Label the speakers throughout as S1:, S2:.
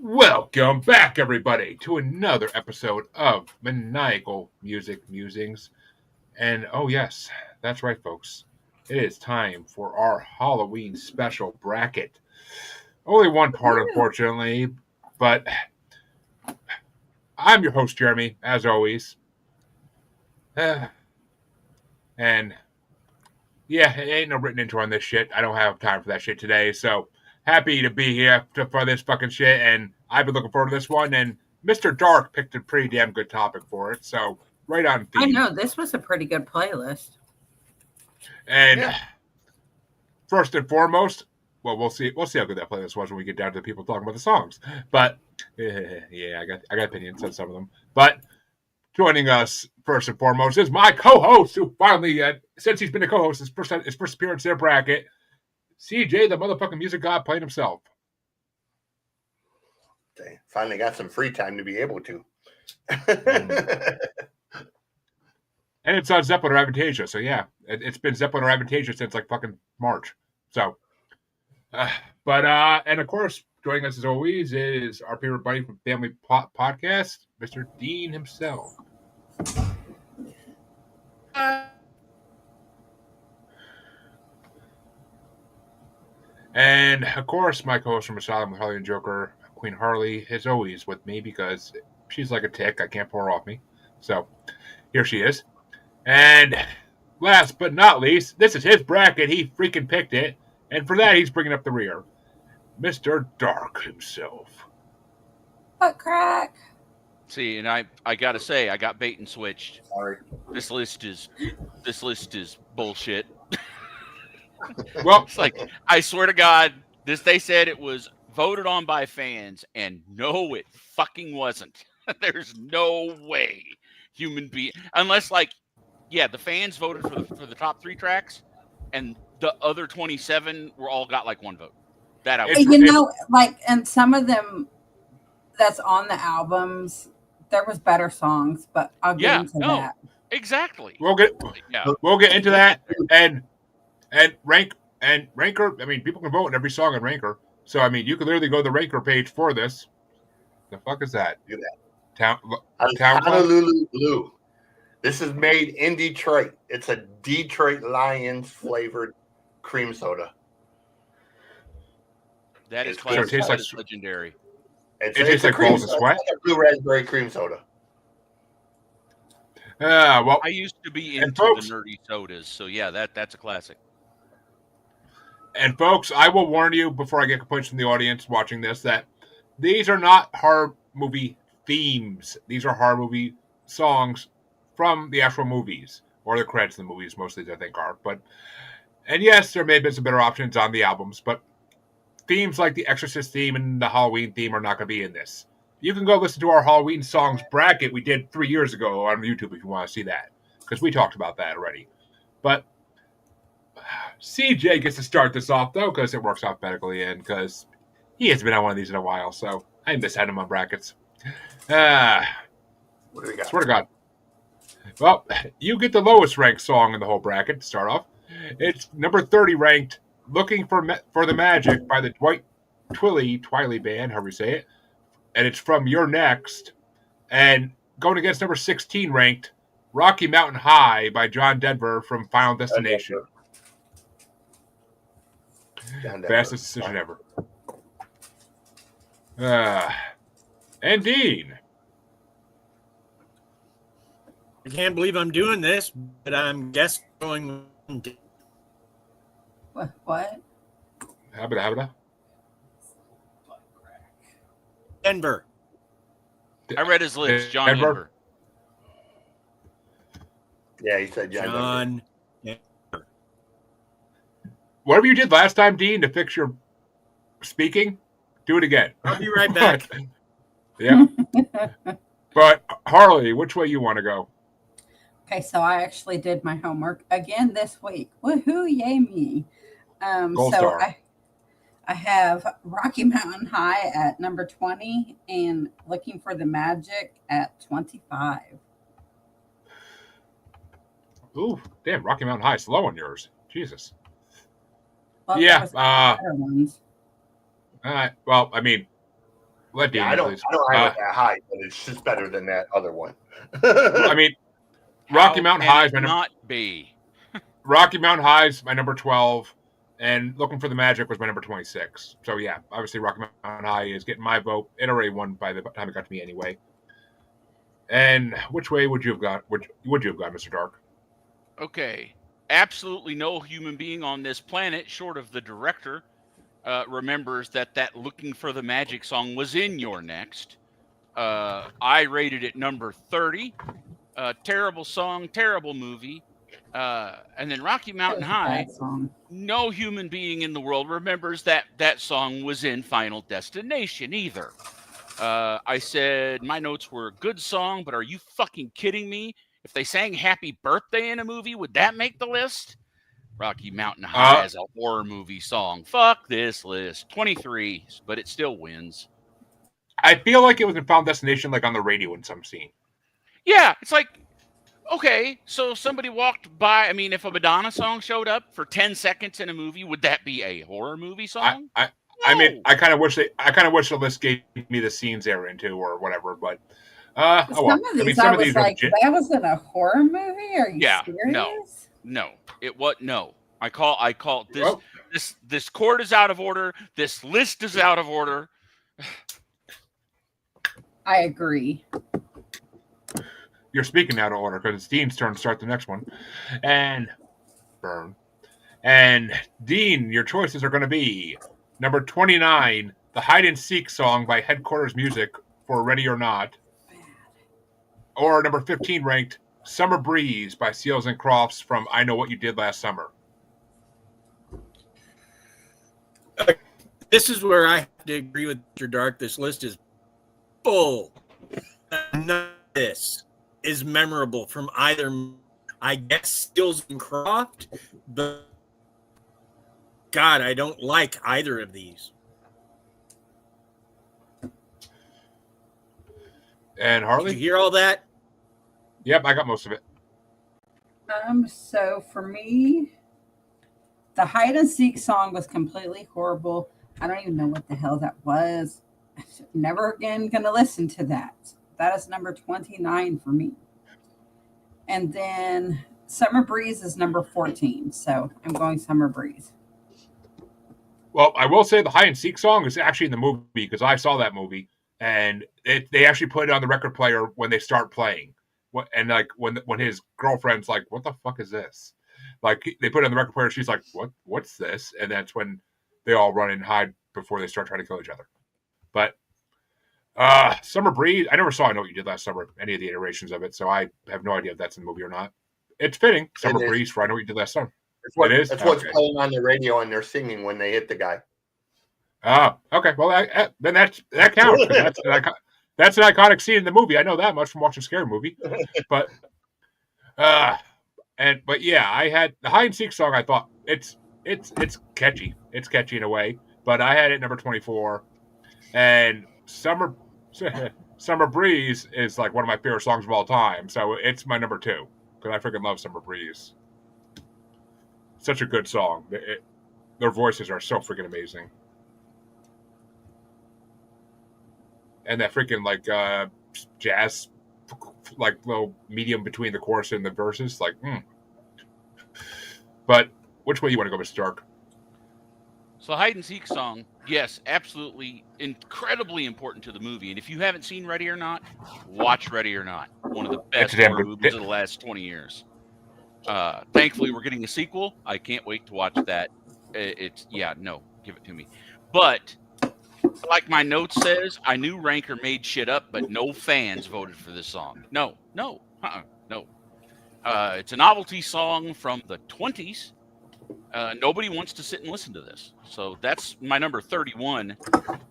S1: Welcome back, everybody, to another episode of Maniacal Musings. And oh, yes, that's right, folks. It is time for our Halloween special bracket. Only one part, unfortunately, but I'm your host, Jeremy, as always. And yeah, it ain't no written intro on this shit. I don't have time for that shit today, so happy to be here for this fucking shit, and I've been looking forward to this one, and Mr. Dark picked a pretty damn good topic for it, so right on theme.
S2: I know, this was a pretty good playlist.
S1: And first and foremost, well, we'll see how good that playlist was when we get down to the people talking about the songs. But yeah, I got opinions on some of them. But joining us first and foremost is my co-host, who finally, since he's been a co-host, his first appearance in their bracket, CJ, the motherfucking music god, playing himself.
S3: They finally got some free time to be able to.
S1: And it's on Zeppelin or Avantasia, so yeah, it's been Zeppelin or Avantasia since like fucking March. So, and of course, joining us as always is our favorite buddy from Family Plot Podcast, Mr. Dean himself. And of course, my co-host from Asylum with Harley and Joker, Queen Harley, is always with me because she's like a tick. I can't pull her off me. So here she is. And last but not least, this is his bracket. He freaking picked it. And for that, he's bringing up the rear. Mr. Dark himself.
S2: What crack?
S4: See, and I gotta say, I got bait and switched.
S3: Sorry.
S4: This list is bullshit.
S1: Well,
S4: it's like, I swear to God, they said it was voted on by fans, and no, it fucking wasn't. There's no way human being, unless like, yeah, the fans voted for the top 3 tracks, and the other 27 were all got like one vote. That
S2: and some of them that's on the albums, there was better songs, but I'll get into that.
S4: Exactly.
S1: We'll get into that and Ranker. I mean, people can vote on every song on Ranker. So I mean, you can literally go to the Ranker page for this. The fuck is that?
S3: Do that. Honolulu Blue. This is made in Detroit. It's a Detroit Lions flavored cream soda.
S4: That is classic. So it tastes like legendary.
S1: It tastes like balls of sweat.
S3: It's like a blue raspberry cream soda.
S1: Well,
S4: I used to be into the nerdy sodas, so yeah, that's a classic.
S1: And folks, I will warn you before I get complaints from the audience watching this that these are not horror movie themes. These are horror movie songs from the actual movies, or the credits of the movies, mostly I think are. And yes, there may have been some better options on the albums, but themes like the Exorcist theme and the Halloween theme are not going to be in this. You can go listen to our Halloween songs bracket we did 3 years ago on YouTube if you want to see that, because we talked about that already. But CJ gets to start this off, though, because it works alphabetically and because he hasn't been on one of these in a while, so I miss having him on brackets.
S3: What do we got?
S1: Swear to God. Well, you get the lowest ranked song in the whole bracket to start off. It's number 30 ranked, Looking for the Magic by the Twilly Band, however you say it. And it's from Your Next. And going against number 16 ranked, Rocky Mountain High by John Denver from Final Destination. Fastest decision ever. And Dean.
S5: I can't believe I'm doing this, but I'm going.
S2: What?
S1: Habita.
S5: Denver.
S4: I read his list. John Denver.
S3: Yeah, he said John Denver.
S1: Whatever you did last time, Dean, to fix your speaking, do it again.
S5: I'll be right back.
S1: Yeah. But Harley, which way you want to go?
S2: Okay, so I actually did my homework again this week. Woohoo, yay me.
S1: Gold star.
S2: I have Rocky Mountain High at number 20 and Looking for the Magic at 25.
S1: Ooh, damn, Rocky Mountain High, slow on yours. Jesus.
S2: Well,
S1: yeah.
S2: better ones.
S1: Well, I mean, Let Dean,
S3: I don't
S1: please.
S3: have it that high, but it's just better than that other one.
S1: I mean, Rocky
S4: How
S1: Mountain
S4: can
S1: High
S4: it
S1: is my number.
S4: not be.
S1: Rocky Mountain High is my number 12, and Looking for the Magic was my number 26. So yeah, obviously Rocky Mountain High is getting my vote. It already won by the time it got to me anyway. And which way would you have got? Would you have got, Mr. Dark?
S4: Okay. Absolutely no human being on this planet, short of the director, remembers that Looking for the Magic song was in Your Next. I rated it number 30. Terrible song, terrible movie. And then Rocky Mountain High,
S2: Bad song.
S4: no human being in the world remembers that song was in Final Destination either. I said my notes were good song, but are you fucking kidding me? If they sang Happy Birthday in a movie, would that make the list? Rocky Mountain High as a horror movie song. Fuck this list. 23, but it still wins.
S1: I feel like it was in Final Destination, like on the radio in some scene.
S4: Yeah, it's like, okay, so somebody walked by. I mean, if a Madonna song showed up for 10 seconds in a movie, would that be a horror movie song?
S1: I mean, I kind of wish the list gave me the scenes they're into or whatever, but
S2: Some of these I was like, that was in a horror movie? Are you serious?
S4: No. It was no. I call this this court is out of order. This list is out of order.
S2: I agree.
S1: You're speaking out of order because it's Dean's turn to start the next one. And burn. And Dean, your choices are going to be number 29, the Hide and Seek song by Headquarters Music for Ready or Not. Or number 15 ranked, Summer Breeze by Seals and Crofts from I Know What You Did Last Summer.
S5: This is where I have to agree with Mr. Dark. This list is full. None of this is memorable from either, I guess, Seals and Croft, but God, I don't like either of these.
S1: And Harley?
S5: Did you hear all that?
S1: Yep, I got most of it.
S2: So for me, the Hide and Seek song was completely horrible. I don't even know what the hell that was. Never again gonna listen to that. That is number 29 for me. And then Summer Breeze is number 14. So I'm going Summer Breeze.
S1: Well, I will say the Hide and Seek song is actually in the movie because I saw that movie and they actually put it on the record player when they start playing. And like when his girlfriend's like, "What the fuck is this?" Like they put it on the record player, she's like, "What's this?" And that's when they all run and hide before they start trying to kill each other. But Summer Breeze, I never saw I Know What You Did Last Summer, any of the iterations of it, so I have no idea if that's in the movie or not. It's fitting, Summer Breeze for I Know What You Did Last Summer.
S3: That's what's playing on the radio and they're singing when they hit the guy.
S1: Okay. Well, then that counts. That's an iconic scene in the movie. I know that much from watching a scary movie. But yeah, I had the Hide and Seek song. I thought it's catchy. It's catchy in a way. But I had it number 24, and Summer Breeze is like one of my favorite songs of all time. So it's my number 2 because I freaking love Summer Breeze. Such a good song. Their voices are so freaking amazing. And that freaking like jazz, like little medium between the chorus and the verses, like. But which way you want to go, Mr. Dark?
S4: So Hide and Seek song, yes, absolutely, incredibly important to the movie. And if you haven't seen Ready or Not, watch Ready or Not. One of the best horror movies of the last 20 years. Thankfully, we're getting a sequel. I can't wait to watch that. Give it to me. But like my note says, I knew Ranker made shit up, but no fans voted for this song. No. It's a novelty song from the 20s. Nobody wants to sit and listen to this. So that's my number 31.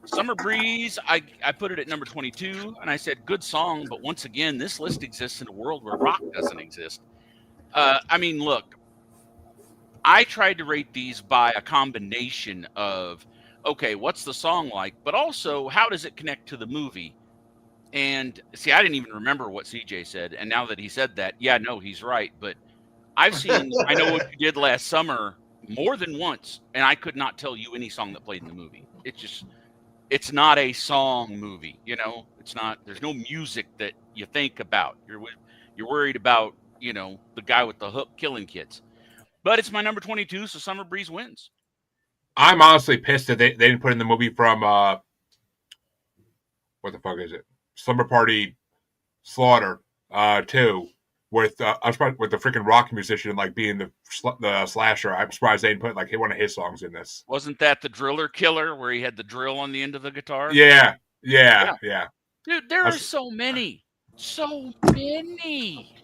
S4: Summer Breeze, I put it at number 22, and I said, good song, but once again, this list exists in a world where rock doesn't exist. I mean, look, I tried to rate these by a combination of, okay, what's the song like, but also how does it connect to the movie? And see, I didn't even remember what CJ said, and now that he said that, he's right. But I've seen I Know What You Did Last Summer more than once, and I could not tell you any song that played in the movie. It's just it's not a song movie. You know, it's not. There's no music that you think about. You're worried about, you know, the guy with the hook killing kids. But it's my number 22, so Summer Breeze wins.
S1: I'm honestly pissed that they didn't put in the movie from what the fuck is it? Slumber Party Slaughter 2 with I'm surprised with the freaking rock musician like being the slasher. I'm surprised they didn't put like one of his songs in this.
S4: Wasn't that the Driller Killer where he had the drill on the end of the guitar?
S1: Yeah.
S4: Dude, there are so many. So many.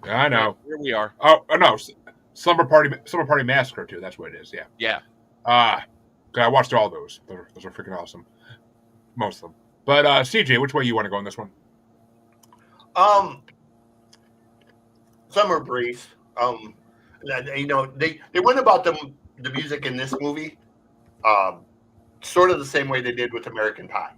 S1: I know.
S4: Here we are.
S1: Oh no, Slumber Party Massacre too. That's what it is. Yeah.
S4: Yeah.
S1: I watched all those. Those are freaking awesome. Most of them. But CJ, which way you want to go in this one?
S3: Summer Breeze. You know, they went about the music in this movie, sort of the same way they did with American Pie.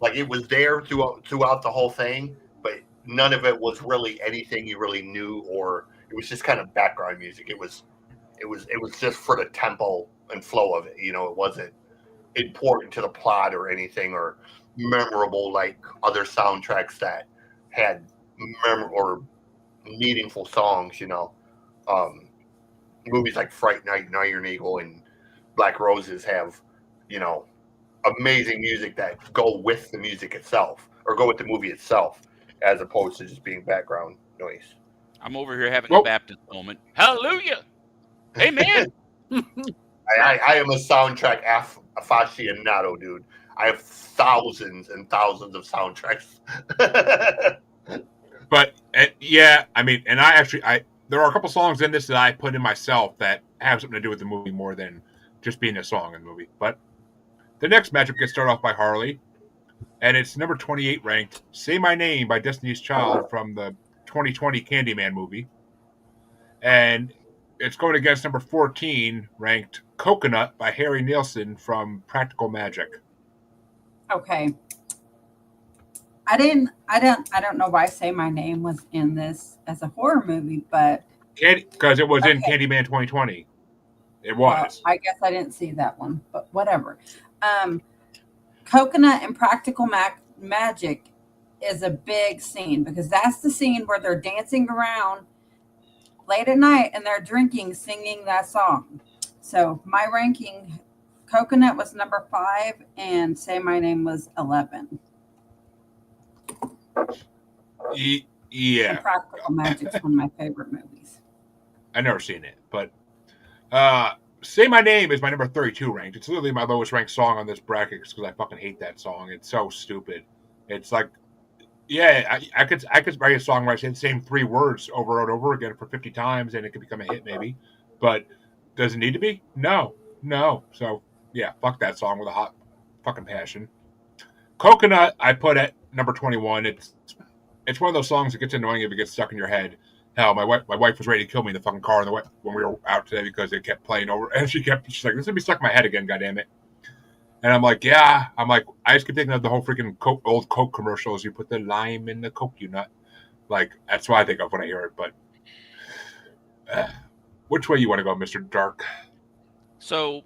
S3: Like it was there throughout the whole thing, but none of it was really anything you really knew, or it was just kind of background music. It was just for the tempo and flow of it. You know, it wasn't important to the plot or anything, or memorable like other soundtracks that had or meaningful songs. You know, movies like Fright Night, and Iron Eagle, and Black Roses have, you know, amazing music that go with the music itself, or go with the movie itself, as opposed to just being background noise.
S4: I'm over here having a Baptist moment. Hallelujah. Amen.
S3: I am a soundtrack aficionado, dude. I have thousands and thousands of soundtracks.
S1: But yeah, I mean, and I there are a couple songs in this that I put in myself that have something to do with the movie more than just being a song in the movie. But the next matchup gets started off by Harley, and it's number 28 ranked "Say My Name" by Destiny's Child from the 2020 Candyman movie, and it's going against number 14 ranked "Coconut" by Harry Nilsson from Practical Magic.
S2: Okay. I don't know why Say My Name was in this as a horror movie, but
S1: because it was in Candyman 2020. It was.
S2: I guess I didn't see that one, but whatever. Coconut and Practical Magic is a big scene because that's the scene where they're dancing around late at night and they're drinking, singing that song. So my ranking, Coconut was number 5 and Say My Name was 11.
S1: Yeah.
S2: And Practical Magic's one of my favorite movies.
S1: I've never seen it, but Say My Name is my number 32 ranked. It's literally my lowest ranked song on this bracket because I fucking hate that song. It's so stupid. It's like, yeah, I could write a song where I say the same 3 words over and over again for 50 times and it could become a hit maybe. But does it need to be? No. So, yeah, fuck that song with a hot fucking passion. Coconut, I put at number 21. It's one of those songs that gets annoying if it gets stuck in your head. Hell, my wife was ready to kill me in the fucking car when we were out today because it kept playing over, and she's like, "This is gonna be stuck in my head again, goddammit." And I'm like, "Yeah." I just keep thinking of the whole freaking old Coke commercials. You put the lime in the coconut, like that's what I think of when I hear it. But which way you want to go, Mr. Dark?
S4: So,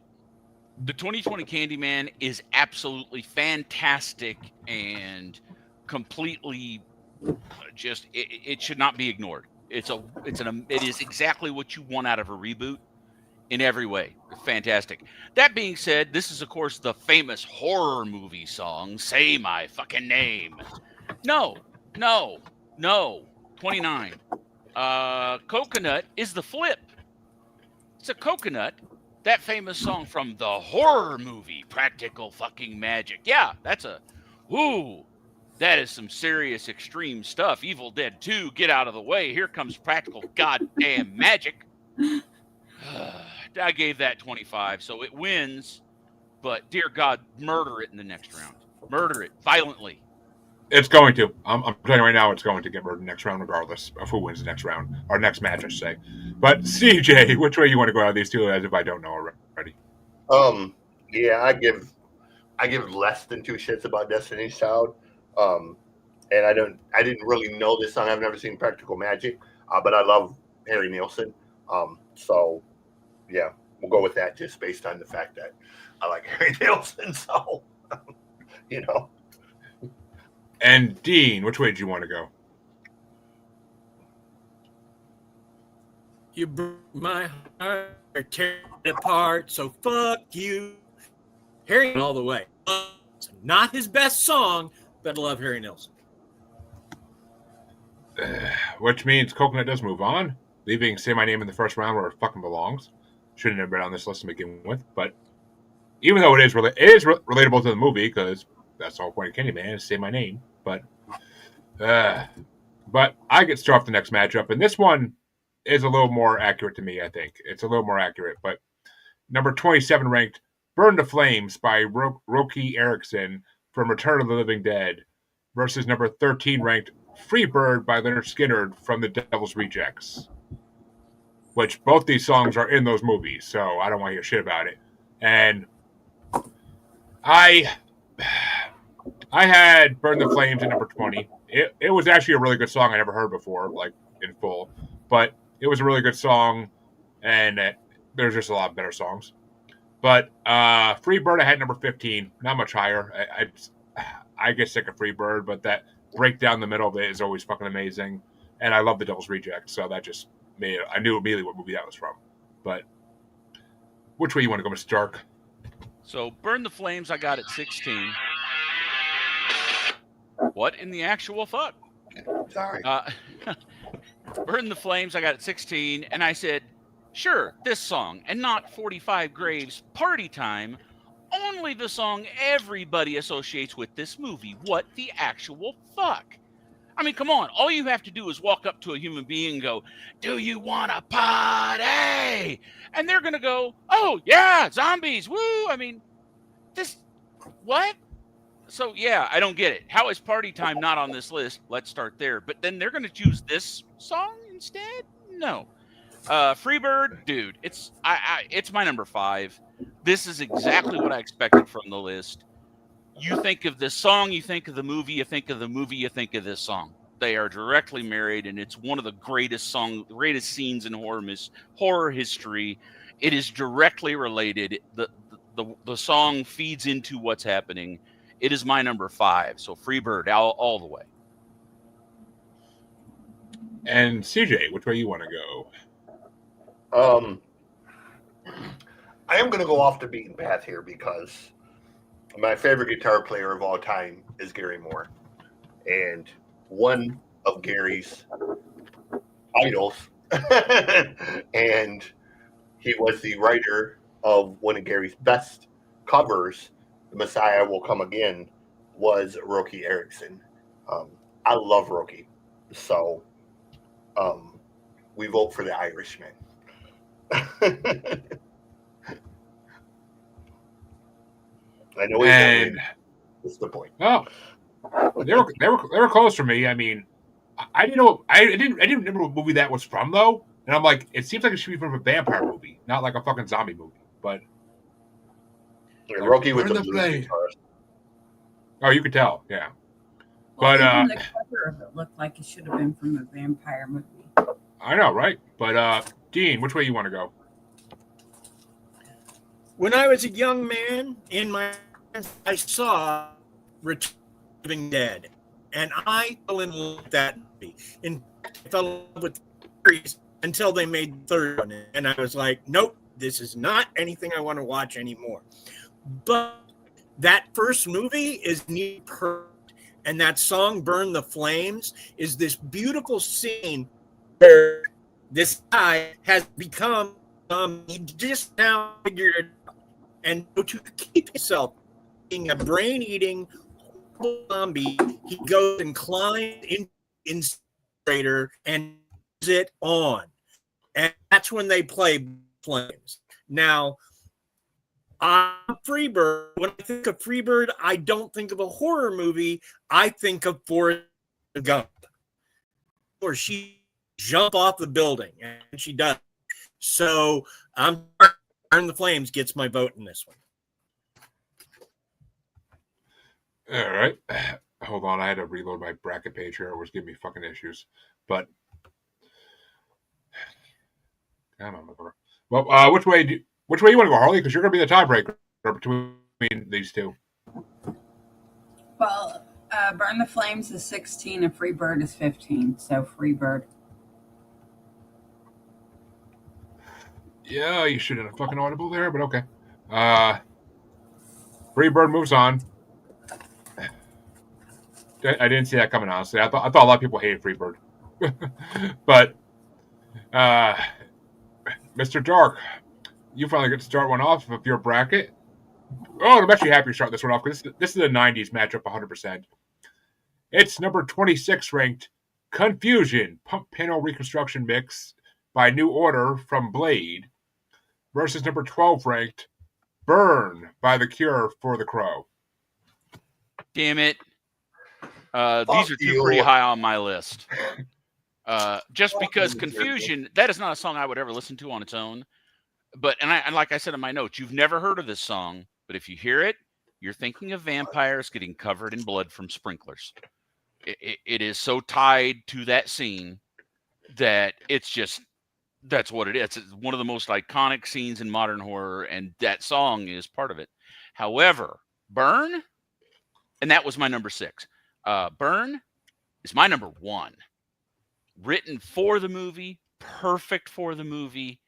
S4: the 2020 Candyman is absolutely fantastic and completely just it should not be ignored. It is exactly what you want out of a reboot in every way. Fantastic. That being said, this is of course the famous horror movie song "Say My Fucking Name." No. 29. Coconut is the flip. It's a coconut. That famous song from the horror movie Practical Fucking Magic. Yeah, that is some serious extreme stuff. Evil Dead 2, get out of the way. Here comes Practical Goddamn Magic. I gave that 25, so it wins. But dear God, murder it in the next round. Murder it violently.
S1: It's going to. I'm telling you right now, it's going to get murdered next round, regardless of who wins the next round or next match, I should say. But CJ, which way you want to go out of these two? As if I don't know already.
S3: Yeah, I give less than 2 shits about Destiny's Child. And I didn't really know this song. I've never seen Practical Magic, but I love Harry Nilsson. So yeah, we'll go with that just based on the fact that I like Harry Nilsson, so you know.
S1: And Dean, which way do you want to go?
S5: You broke my heart, tear it apart, so fuck you. Harry all the way. Not his best song, but I love Harry Nilsson.
S1: Which means Coconut does move on, leaving Say My Name in the first round where it fucking belongs. Shouldn't have been on this list to begin with, but even though it is relatable to the movie, because that's the whole point of Candyman is Say My Name, but I get to start off the next matchup, and this one is a little more accurate to me, I think. It's a little more accurate, but number 27 ranked Burn the Flames by Roky Erickson from Return of the Living Dead versus number 13 ranked Free Bird by Leonard Skinner from The Devil's Rejects. Which both these songs are in those movies, so I don't want to hear shit about it. And I had Burn the Flames at number 20. It was actually a really good song I never heard before, like in full. But it was a really good song, and there's just a lot of better songs. But Free Bird I had number 15, not much higher. I get sick of Free Bird, but that breakdown in the middle of it is always fucking amazing. And I love The Devil's Reject, so that just made it. I knew immediately what movie that was from. But which way you want to go, Mr. Dark?
S4: So Burn the Flames I got at 16. What in the actual fuck?
S3: Sorry.
S4: Burn the Flames I got at 16, and I said, sure, this song, and not 45 Graves' Party Time, only the song everybody associates with this movie. What the actual fuck? I mean, come on. All you have to do is walk up to a human being and go, do you want a party? And they're going to go, oh, yeah, zombies, woo. I mean, what? So, yeah, I don't get it. How is Party Time not on this list? Let's start there. But then they're going to choose this song instead? No. Freebird, dude, it's my number 5. This is exactly what I expected from the list. You think of this song, you think of the movie, you think of the movie, you think of this song. They are directly married, and it's one of the greatest scenes in horror history. It is directly related. The song feeds into what's happening. It is my number 5. So Freebird all the way.
S1: And CJ, which way you want to go?
S3: I am going to go off the beaten path here because my favorite guitar player of all time is Gary Moore. And one of Gary's idols, and he was the writer of one of Gary's best covers, The Messiah Will Come Again, was Roky Erickson. I love Roky. So we vote for the Irishman. I know he's What's the point?
S1: Oh, they were close for me. I mean, I didn't know. I didn't remember what movie that was from though. And I'm like, it seems like it should be from a vampire movie, not like a fucking zombie movie. But
S3: Roky with the blues guitars.
S1: Oh, you could tell, yeah.
S2: Well, even the cover of it looked like it should have been from a vampire movie.
S1: I know, right? But Dean, which way you want to go?
S5: When I was a young man I saw Return of the Living Dead, and I fell in love with that movie. In fact, I fell in love with the series until they made the third one, and I was like, nope, this is not anything I want to watch anymore. But that first movie is near perfect, and that song "Burn the Flames" is this beautiful scene where this guy has become he just now figured it out, and to keep himself being a brain-eating zombie, he goes and climbs in incinerator and turns it on, and that's when they play Flames. Now, Freebird. When I think of Freebird, I don't think of a horror movie. I think of Forrest Gump, where she jump off the building, and she does. So Burn the Flames gets my vote in this one.
S1: All right. Hold on, I had to reload my bracket page here. It was giving me fucking issues. But I don't know. Well, which way you want to go, Harley? Because you're going to be the tiebreaker. between these two?
S2: Well, Burn the Flames is 16 and Free Bird is 15. So Free Bird.
S1: Yeah, you should have fucking audible there, but okay. Free Bird moves on. I didn't see that coming, honestly. I thought a lot of people hated Free Bird. But Mr. Dark, you finally get to start one off of your bracket. Oh, I'm actually happy to start this one off because this is a 90s matchup 100%. It's number 26 ranked Confusion Pump Panel Reconstruction Mix by New Order from Blade versus number 12 ranked Burn by The Cure for The Crow.
S4: Damn it. These are two pretty high on my list. Just because Confusion, that is not a song I would ever listen to on its own. But and like I said in my notes, you've never heard of this song, but if you hear it, you're thinking of vampires getting covered in blood from sprinklers. It is so tied to that scene that that's what it is. It's one of the most iconic scenes in modern horror, and that song is part of it. However, Burn, and that was my number 6. Burn is my number 1. Written for the movie, perfect for the movie.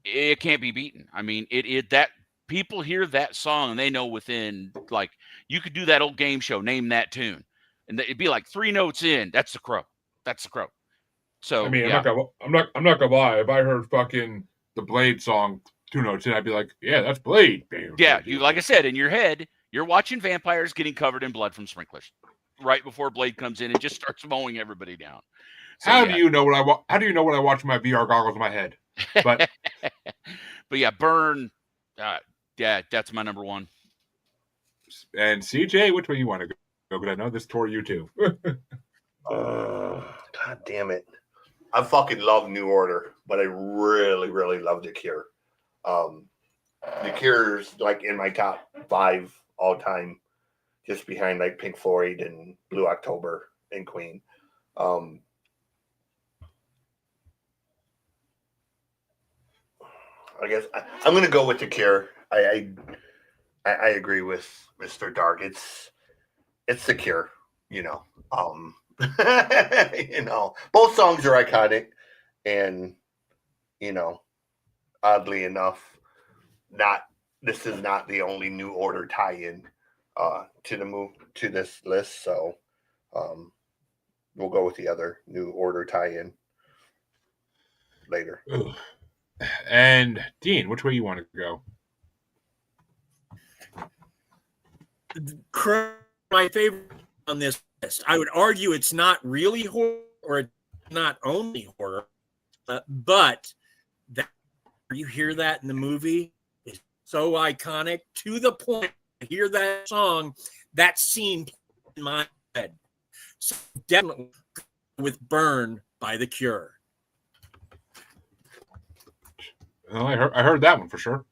S4: It can't be beaten. I mean, that people hear that song and they know within, like, you could do that old game show, name that tune, and it'd be like 3 notes in. That's The Crow. That's The Crow. So
S1: I mean,
S4: yeah.
S1: I'm not gonna lie. If I heard fucking the Blade song 2 notes in, I'd be like, yeah, that's Blade.
S4: Yeah, you, like I said, in your head, you're watching vampires getting covered in blood from sprinklers right before Blade comes in and just starts mowing everybody down. So,
S1: how do you know what I watch with my VR goggles in my head? But
S4: but yeah, Burn. Yeah, that's my number 1.
S1: And CJ, which way you want to go? Because I know this tore you too.
S3: God damn it! I fucking love New Order, but I really, really love The Cure. The Cure's like in my top 5 all time, just behind like Pink Floyd and Blue October and Queen. I guess I'm going to go with The Cure. I agree with Mr. Dark. It's The Cure, you know. You know, both songs are iconic, and you know, oddly enough, this is not the only New Order tie-in to this list. So we'll go with the other New Order tie-in later.
S1: Ugh. And Dean, which way you want to go?
S5: My favorite on this list. I would argue it's not really horror, or it's not only horror, but that you hear that in the movie is so iconic to the point. I hear that song, that scene in my head. So definitely with Burn by The Cure.
S1: Well, I heard that one for sure.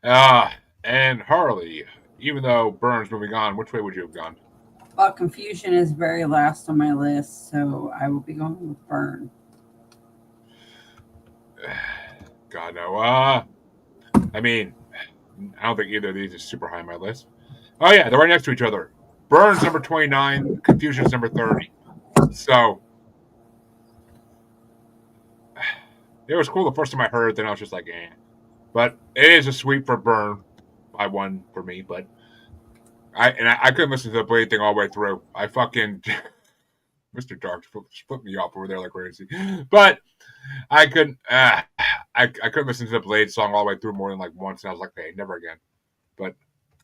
S1: And Harley, even though Burn's moving on, which way would you have gone?
S2: Well, Confusion is very last on my list, so I will be going with Burn.
S1: God, no. I mean, I don't think either of these is super high on my list. Oh, yeah, they're right next to each other. Burn's number 29, Confusion's number 30. So, it was cool the first time I heard it, then I was just like, eh. But it is a sweep for Burn by 1 for me, but I couldn't listen to the Blade thing all the way through. I fucking Mr. Dark flipped me off over there like crazy. But I couldn't I couldn't listen to the Blade song all the way through more than like once, and I was like, hey, never again. But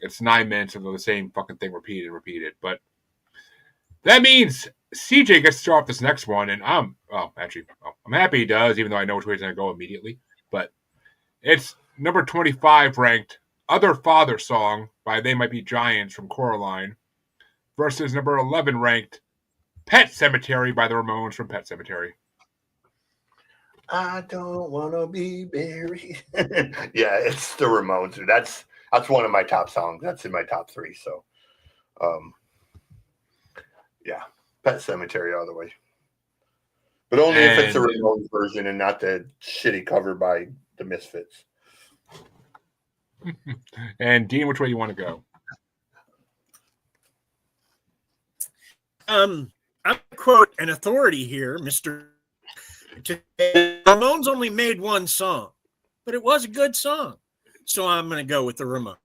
S1: it's 9 minutes of the same fucking thing repeated. But that means CJ gets to start off this next one, and I'm happy he does, even though I know which way he's gonna go immediately. But it's number 25 ranked Other Father Song by They Might Be Giants from Coraline versus number 11 ranked Pet Cemetery by the Ramones from Pet Cemetery.
S3: I don't want to be buried. Yeah, it's the Ramones. That's one of my top songs. That's in my top 3. So, yeah, Pet Cemetery all the way. But only if it's the Ramones version and not the shitty cover by the Misfits.
S1: And Dean, which way you want to go?
S5: I'm gonna quote an authority here, Mr. Ramones only made one song, but it was a good song. So I'm going to go with the Ramones.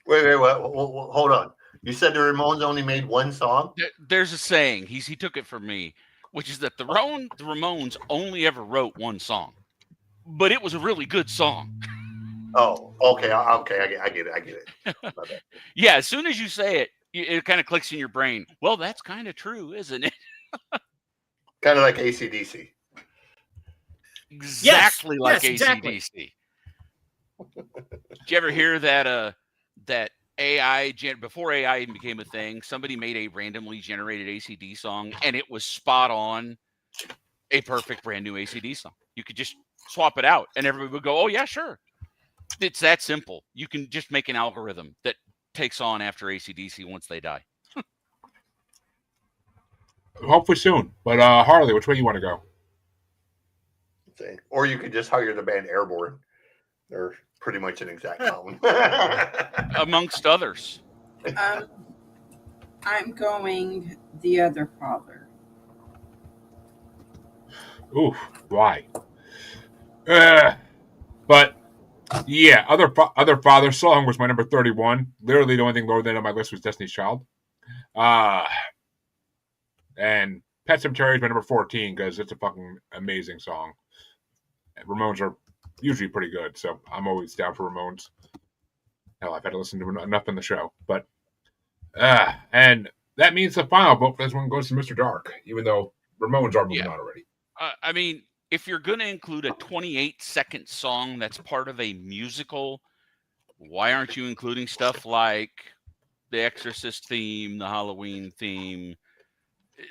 S3: Wait, hold on. You said the Ramones only made one song?
S4: There's a saying. He took it from me, which is that the Ramones only ever wrote one song, but it was a really good song.
S3: Oh, okay, okay, I get it.
S4: Yeah, as soon as you say it, it kind of clicks in your brain. Well, that's kind of true, isn't it?
S3: Kind of like AC/DC.
S4: Exactly like
S5: yes, exactly.
S4: AC/DC. Did you ever hear that that AI before AI even became a thing, somebody made a randomly generated ACD song and it was spot on a perfect brand new ACD song. You could just swap it out and everybody would go, "Oh yeah, sure." It's that simple. You can just make an algorithm that takes on after ACDC once they die.
S1: Hopefully soon. But Harley, which way you want to go?
S3: Or you could just hire the band Airborne. They're pretty much an exact clone.
S4: Amongst others.
S2: I'm going The Other Father.
S1: Oof, why? But yeah, other father song was my number 31. Literally, the only thing lower than on my list was Destiny's Child. And Pet Sematary is my number 14 because it's a fucking amazing song. Ramones are usually pretty good, so I'm always down for Ramones. Hell, I've had to listen to enough in the show, but and that means the final vote for this one goes to Mr. Dark, even though Ramones are moving on already.
S4: I mean, if you're going to include a 28-second song that's part of a musical, why aren't you including stuff like the Exorcist theme, the Halloween theme?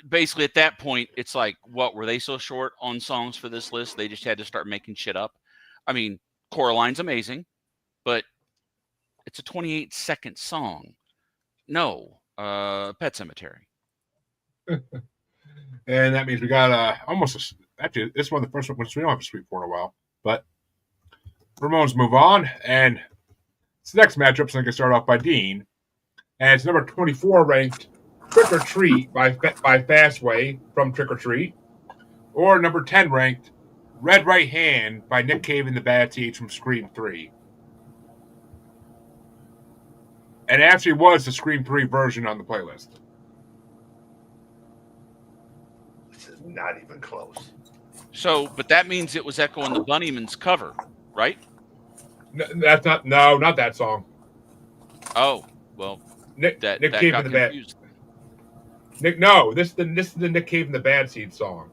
S4: Basically, at that point, it's like, what, were they so short on songs for this list? They just had to start making shit up. I mean, Coraline's amazing, but it's a 28-second song. No, Pet Sematary.
S1: And that means we got actually, this is one of the first ones we don't have a Sweet 4 in a while. But Ramones move on, and this next matchup's going to start off by Dean. And it's number 24 ranked Trick or Treat by Fastway from Trick or Treat. Or number 10 ranked Red Right Hand by Nick Cave and the Bad Seeds from Scream 3. And it actually was the Scream 3 version on the playlist.
S3: This is not even close.
S4: So, but that means it was echoing the Bunnymen's cover, right?
S1: That's not. No, not that song.
S4: Oh, well,
S1: Nick Cave and the
S4: confused.
S1: This is the Nick Cave and the Bad Seed song.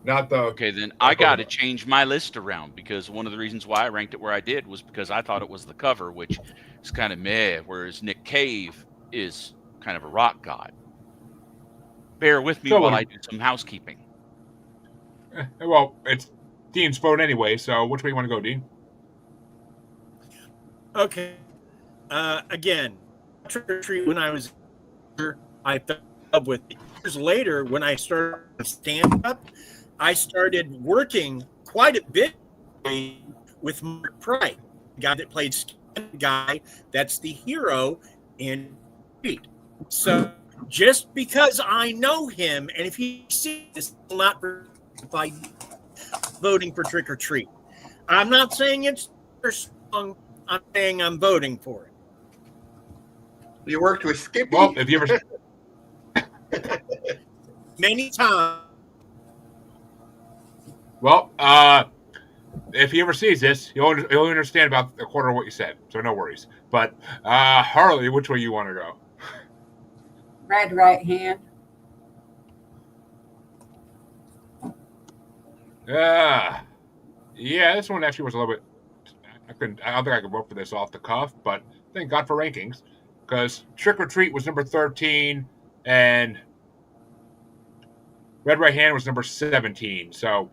S1: Not the.
S4: Okay, then I got to change my list around because one of the reasons why I ranked it where I did was because I thought it was the cover, which is kind of meh, whereas Nick Cave is kind of a rock god. Bear with me while I do some housekeeping.
S1: Well, it's Dean's vote anyway, so which way you want to go, Dean?
S5: Okay. Again, Trick or Treat when I was I fell in love with it. Years later, when I started stand up, I started working quite a bit with Mark Price, the guy that played guy that's the hero in Treat. So just because I know him, and if he sees this, will not by voting for Trick or Treat. I'm not saying it's their song. I'm saying I'm voting for it.
S3: You worked with Skippy?
S1: Well, if you ever
S5: many times.
S1: Well, if he ever sees this, he'll understand about a quarter of what you said, so no worries. But Harley, which way you want to go?
S2: Red Right Hand.
S1: Yeah, this one actually was a little bit. I don't think I could vote for this off the cuff, but thank God for rankings, because Trick or Treat was number 13, and Red Right Hand was number 17. So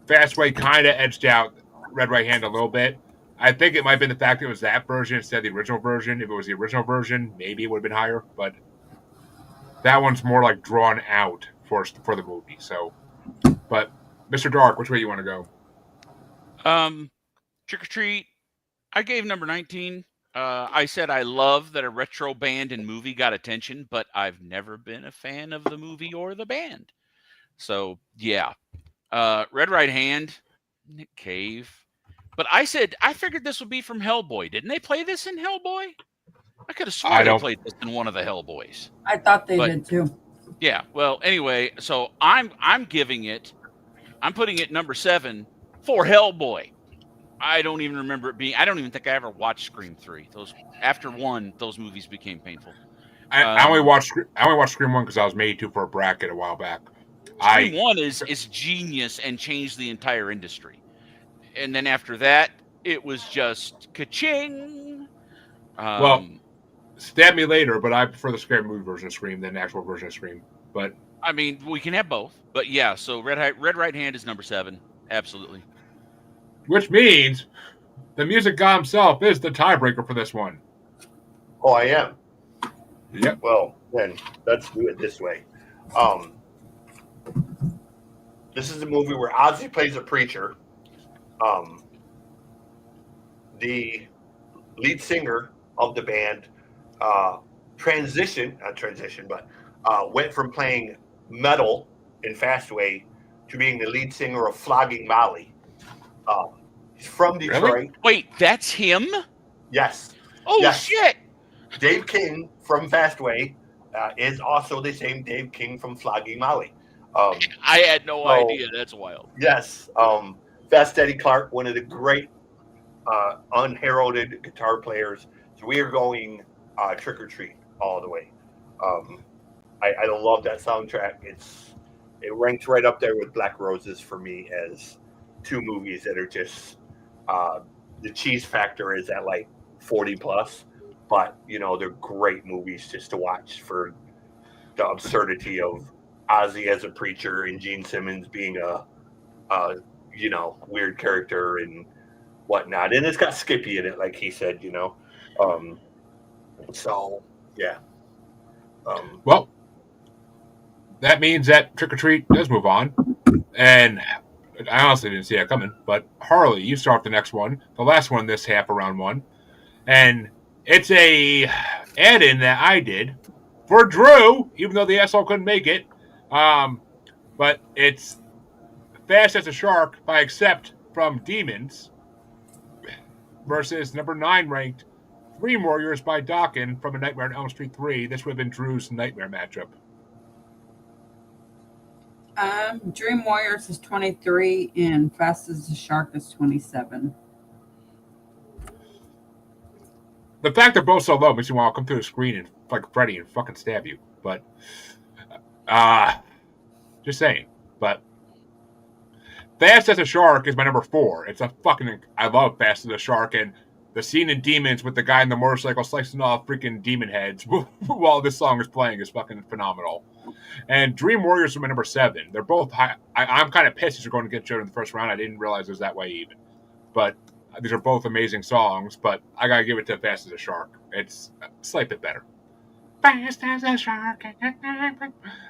S1: Fastway kind of edged out Red Right Hand a little bit. I think it might have been the fact that it was that version instead of the original version. If it was the original version, maybe it would have been higher, but that one's more like drawn out for the movie. So, but Mr. Dark, which way you want to go?
S4: Trick or Treat, I gave number 19. I said I love that a retro band and movie got attention, but I've never been a fan of the movie or the band. So, yeah. Red Right Hand, Nick Cave. But I figured this would be from Hellboy. Didn't they play this in Hellboy? I could have swore
S1: I
S4: they
S1: don't.
S4: played this in one of the Hellboys.
S2: I thought they
S4: But-
S2: did too.
S4: Yeah. Well, anyway, so I'm putting it number 7 for Hellboy. I don't even remember it being. I don't even think I ever watched Scream 3. After 1, those movies became painful.
S1: I only watched Scream 1 because I was made to for a bracket a while back.
S4: Scream 1 is genius and changed the entire industry. And then after that, it was just ka-ching.
S1: Well, stab me later, but I prefer the scary movie version of Scream than the actual version of Scream. But
S4: I mean, we can have both. But yeah, so Red Right Hand is number 7. Absolutely.
S1: which means the music guy himself is the tiebreaker for this one.
S3: Oh, I am.
S1: Yep.
S3: Well, then let's do it this way. This is a movie where Ozzy plays a preacher. The lead singer of the band went from playing metal in Fastway to being the lead singer of Flogging Molly. He's from Detroit.
S1: Really?
S4: Wait, that's him?
S3: Yes.
S4: Oh,
S3: Yes.
S4: shit.
S3: Dave King from Fastway is also the same Dave King from Flogging Molly.
S4: I had no idea. That's wild.
S3: Yes. Fast Eddie Clark, one of the great unheralded guitar players. So we are going Trick or Treat all the way. I don't love that soundtrack. It ranks right up there with Black Roses for me as two movies that are just the cheese factor is at like 40 plus, but they're great movies just to watch for the absurdity of Ozzy as a preacher and Gene Simmons being a weird character and whatnot. And it's got Skippy in it, like he said, so yeah.
S1: Well, that means that Trick or Treat does move on. And I honestly didn't see that coming. But Harley, you start the next one, the last one this half of round 1. And it's a add-in that I did for Drew, even though the SL couldn't make it. But it's Fast as a Shark by Accept from Demons versus number 9 ranked Dream Warriors by Dokken from A Nightmare on Elm Street 3. This would have been Drew's nightmare matchup.
S2: Dream Warriors is 23 and Fast as a Shark is 27.
S1: The fact they're both so low makes you want to come through the screen and like Freddy and fucking stab you. But, just saying. But Fast as a Shark is my number 4. It's a fucking, I love Fast as a Shark, and the scene in Demons with the guy in the motorcycle slicing off freaking demon heads while this song is playing is fucking phenomenal. And Dream Warriors is my number 7. They're both high. I'm kind of pissed these are going to get shown in the first round. I didn't realize it was that way even. But these are both amazing songs, but I got to give it to Fast as a Shark. It's a slight bit better. Fast as a shark.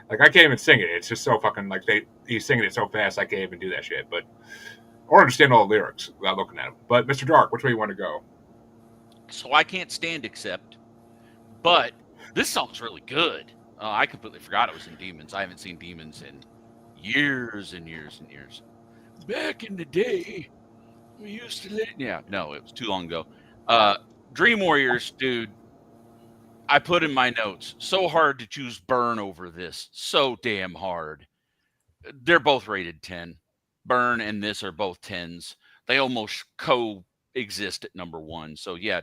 S1: Like, I can't even sing it. It's just so fucking, like, he's singing it so fast I can't even do that shit. But, or understand all the lyrics without looking at them. But, Mr. Dark, which way you want to go?
S4: So I can't stand Accept, but this song's really good. I completely forgot it was in Demons. I haven't seen Demons in years and years and years. Back in the day, we used to it was too long ago. Dream Warriors, dude, I put in my notes, so hard to choose Burn over this. So damn hard. They're both rated 10. Burn and this are both 10s. They almost coexist at number 1. So yeah,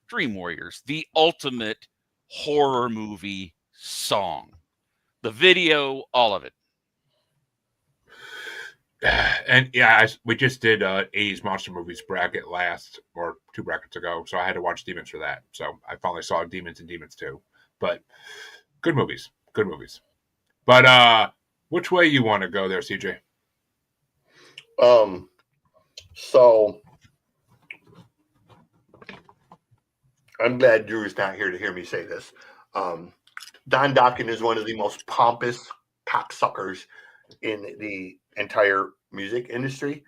S4: Dream Warriors, the ultimate horror movie song. The video, all of it.
S1: And yeah, we just did 80s monster movies bracket last, or 2 brackets ago, so I had to watch Demons for that. So I finally saw Demons and Demons 2. But good movies. But which way you want to go there, CJ?
S3: So I'm glad Drew's not here to hear me say this. Don Dokken is one of the most pompous cocksuckers in the entire music industry.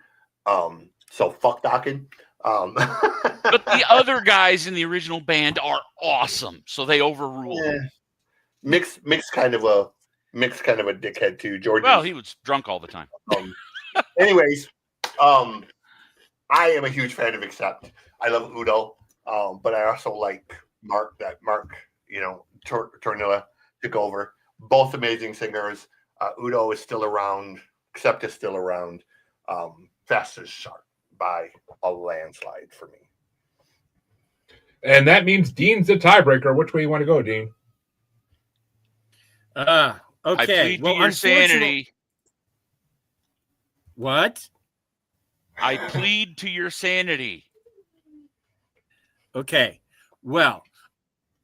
S3: So fuck Dokken.
S4: But the other guys in the original band are awesome, so they overrule him.
S3: Mix kind of a dickhead too. George.
S4: Well, he was drunk all the time.
S3: Anyways, I am a huge fan of Accept. I love Udo, but I also like Mark. Tornilla took over. Both amazing singers. Udo is still around. Accept is still around. Fast as Shark by a landslide for me.
S1: And that means Dean's the tiebreaker. Which way you want to go, Dean?
S5: Okay.
S4: I plead to your sanity.
S5: What?
S4: I plead to your sanity.
S5: Okay. Well,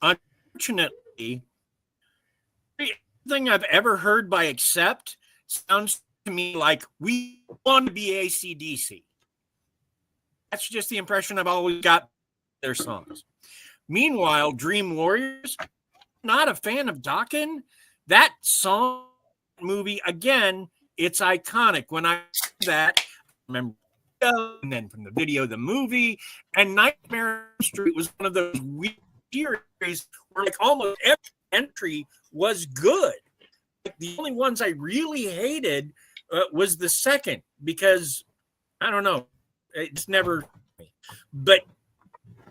S5: unfortunately, everything I've ever heard by Accept sounds to me like we want to be AC/DC. That's just the impression I've always got their songs. Meanwhile, Dream Warriors, not a fan of Dokken. That song movie, again, it's iconic. When I see that, I remember, and then from the video, the movie, and Nightmare on Elm Street was one of those weird series where like almost every entry was good. Like, the only ones I really hated was the second, because I don't know, it's never. But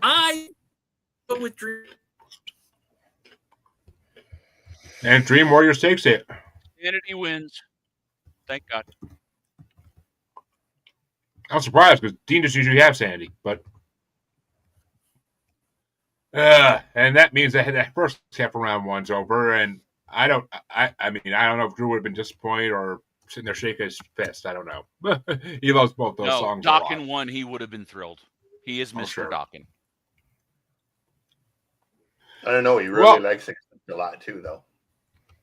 S5: I go with Dream.
S1: And Dream Warriors takes it.
S4: Sanity wins. Thank God.
S1: I'm surprised because Dean just usually have sanity, but and that means that first half of round one's over, and I don't know if Drew would have been disappointed or sitting there shaking his fist. I don't know. He loves both those songs.
S4: Dokken won. He would have been thrilled. He is Mr.
S1: Sure.
S4: Dokken.
S3: I don't know. He really likes it a lot too, though.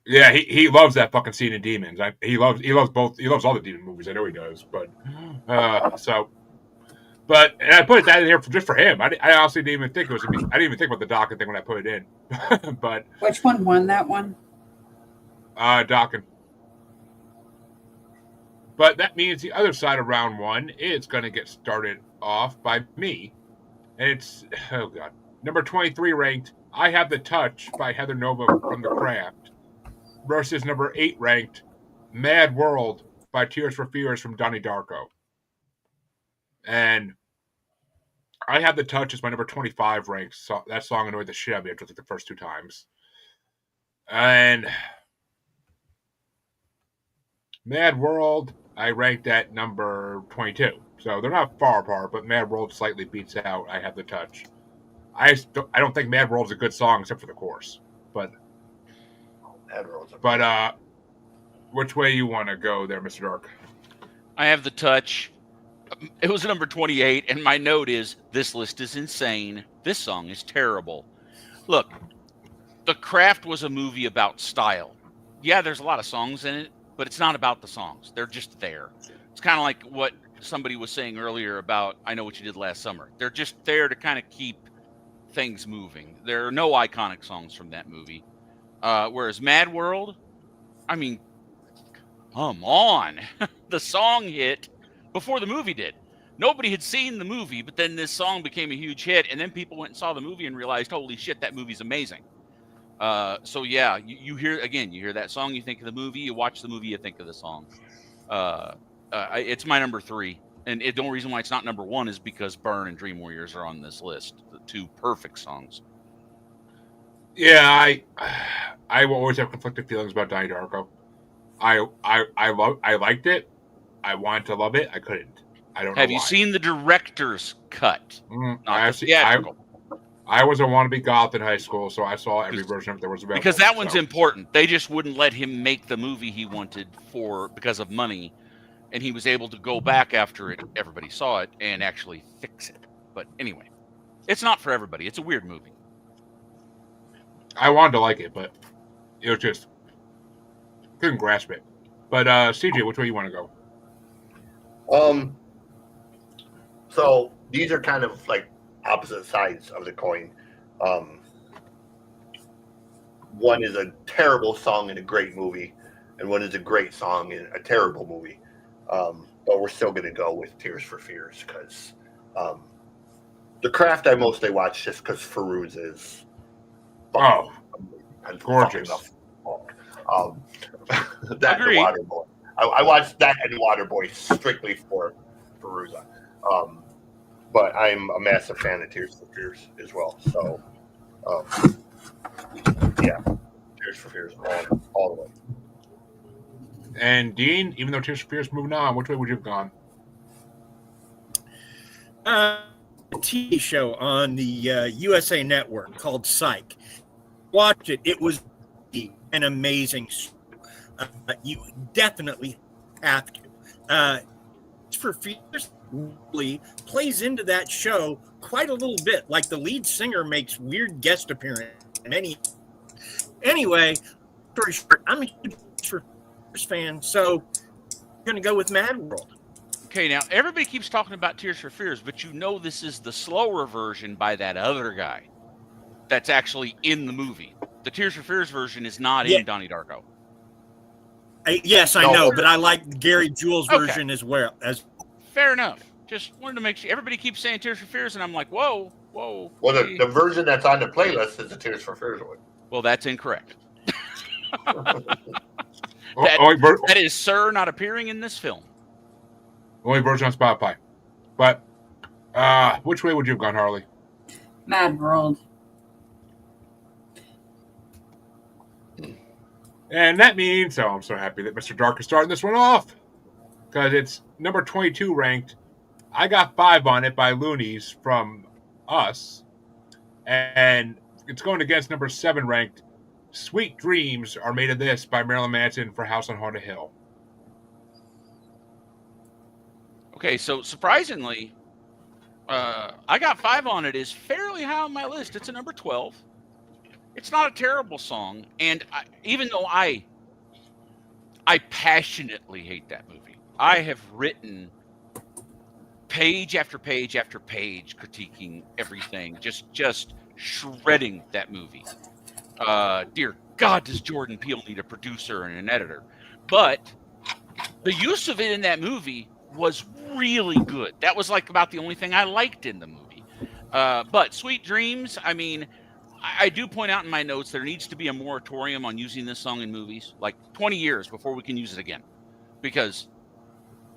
S1: Yeah, he loves that fucking scene in Demons. He loves both. He loves all the Demon movies. I know he does. But and I put that in here just for him. I honestly didn't even think it was. I didn't even think about the Dokken thing when I put it in. But
S2: which one won that one?
S1: Dokken. But that means the other side of round one is going to get started off by me, and it's number 23 ranked. I Have the Touch by Heather Nova from The Craft versus number 8 ranked Mad World by Tears for Fears from Donnie Darko. And I Have the Touch is my number 25 ranked. So that song annoyed the shit out of me after the first 2 times. And Mad World, I ranked at number 22. So they're not far apart, but Mad World slightly beats out I Have the Touch. I don't think Mad World's a good song except for the chorus. But which way you want to go there, Mr. Dark?
S4: I Have the Touch. It was number 28, and my note is, this list is insane. This song is terrible. Look, The Craft was a movie about style. Yeah, there's a lot of songs in it, but it's not about the songs. They're just there. It's kind of like what somebody was saying earlier about I Know What You Did Last Summer. They're just there to kind of keep things moving. There are no iconic songs from that movie. Whereas Mad World, I mean, come on. The song hit before the movie did. Nobody had seen the movie, but then this song became a huge hit, and then people went and saw the movie and realized, holy shit, that movie's amazing. So yeah, you hear that song, you think of the movie, you watch the movie, you think of the song. It's my number 3. And the only reason why it's not number 1 is because Burn and Dream Warriors are on this list. The 2 perfect songs.
S1: Yeah, I will always have conflicted feelings about Donnie Darko. I liked it. I wanted to love it. I couldn't. I don't know.
S4: Have you seen the director's cut?
S1: I was a wannabe goth in high school, so I saw every version of there was available.
S4: Because that one's important. They just wouldn't let him make the movie he wanted because of money, and he was able to go back after it. Everybody saw it and actually fix it. But anyway, it's not for everybody. It's a weird movie.
S1: I wanted to like it, but it was just couldn't grasp it. But CJ, which way you want to go?
S3: So these are kind of like opposite sides of the coin. One is a terrible song in a great movie, and one is a great song in a terrible movie. But we're still going to go with Tears for Fears because The Craft I mostly watch just because Farouz is
S1: Oh,
S3: and
S1: gorgeous.
S3: That
S4: Agreed.
S3: and Waterboy. I watched that and Waterboy strictly for Farouza. But I'm a massive fan of Tears for Fears as well. So, yeah, Tears for Fears all the way.
S1: And Dean, even though Tears for Fears moving on, which way would you have gone?
S5: A TV show on the USA Network called Psych. Watch it. It was an amazing show. You definitely have to. For Fears really plays into that show quite a little bit. Like the lead singer makes weird guest appearances. Anyway, story short, I'm a huge Fears fan, so I'm going to go with Mad World.
S4: Okay, now everybody keeps talking about Tears for Fears, but you know this is the slower version by that other guy that's actually in the movie. The Tears for Fears version is not in Donnie Darko.
S5: Yes, I know, but I like Gary Jules' version as well.
S4: Fair enough. Just wanted to make sure. Everybody keeps saying Tears for Fears, and I'm like, whoa.
S3: Well, the version that's on the playlist is the Tears for Fears one.
S4: Well, that's incorrect.
S1: That
S4: is Sir not appearing in this film.
S1: Only version on Spotify. But which way would you have gone, Harley?
S2: Mad World.
S1: And that means, I'm so happy that Mr. Dark is starting this one off. Because it's number 22 ranked. I got 5 on it by Loonies from us. And it's going against number 7 ranked. Sweet Dreams Are Made of This by Marilyn Manson for House on Haunted Hill.
S4: Okay, so surprisingly, I got 5 on it. Is fairly high on my list. It's a number 12. It's not a terrible song, and even though I passionately hate that movie, I have written page after page after page critiquing everything, just shredding that movie. Dear God, does Jordan Peele need a producer and an editor? But the use of it in that movie was really good. That was like about the only thing I liked in the movie. But Sweet Dreams, I mean, I do point out in my notes there needs to be a moratorium on using this song in movies, like 20 years before we can use it again. Because,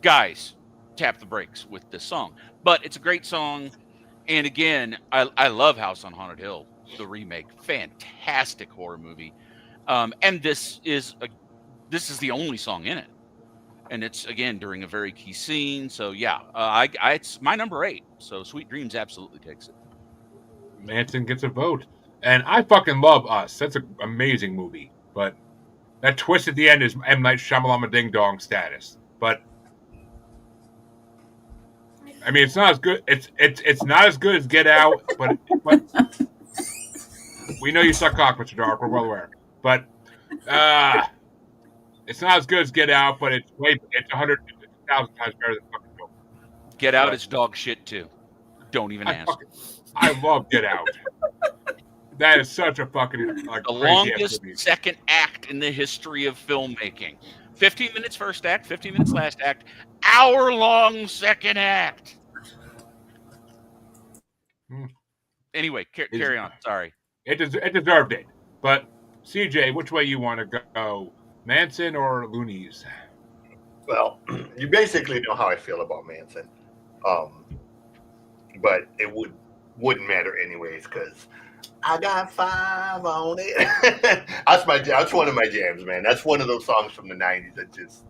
S4: guys, tap the brakes with this song. But it's a great song. And again, I love House on Haunted Hill, the remake. Fantastic horror movie. And this is the only song in it. And it's, again, during a very key scene. So, yeah, it's my number 8. So Sweet Dreams absolutely takes it.
S1: Manson gets a vote. And I fucking love Us. That's an amazing movie. But that twist at the end is M. Night Shyamalan Ding Dong status. But I mean, it's not as good. It's not as good as Get Out. But we know you suck cock, Mr. Dark. We're well aware. But it's not as good as Get Out. But it's 150,000 times better than fucking Joker.
S4: Get Out is dog shit too. Don't even ask.
S1: I love Get Out. That is such a fucking
S4: the longest second act in the history of filmmaking. 15 minutes first act, 15 minutes last act, hour-long second act. Anyway, carry on. Sorry.
S1: It deserved it. But CJ, which way you want to go? Manson or Loonies?
S3: Well, you basically know how I feel about Manson. But it wouldn't matter anyways because I got 5 on it. That's one of my jams, man. That's one of those songs from the 90s that just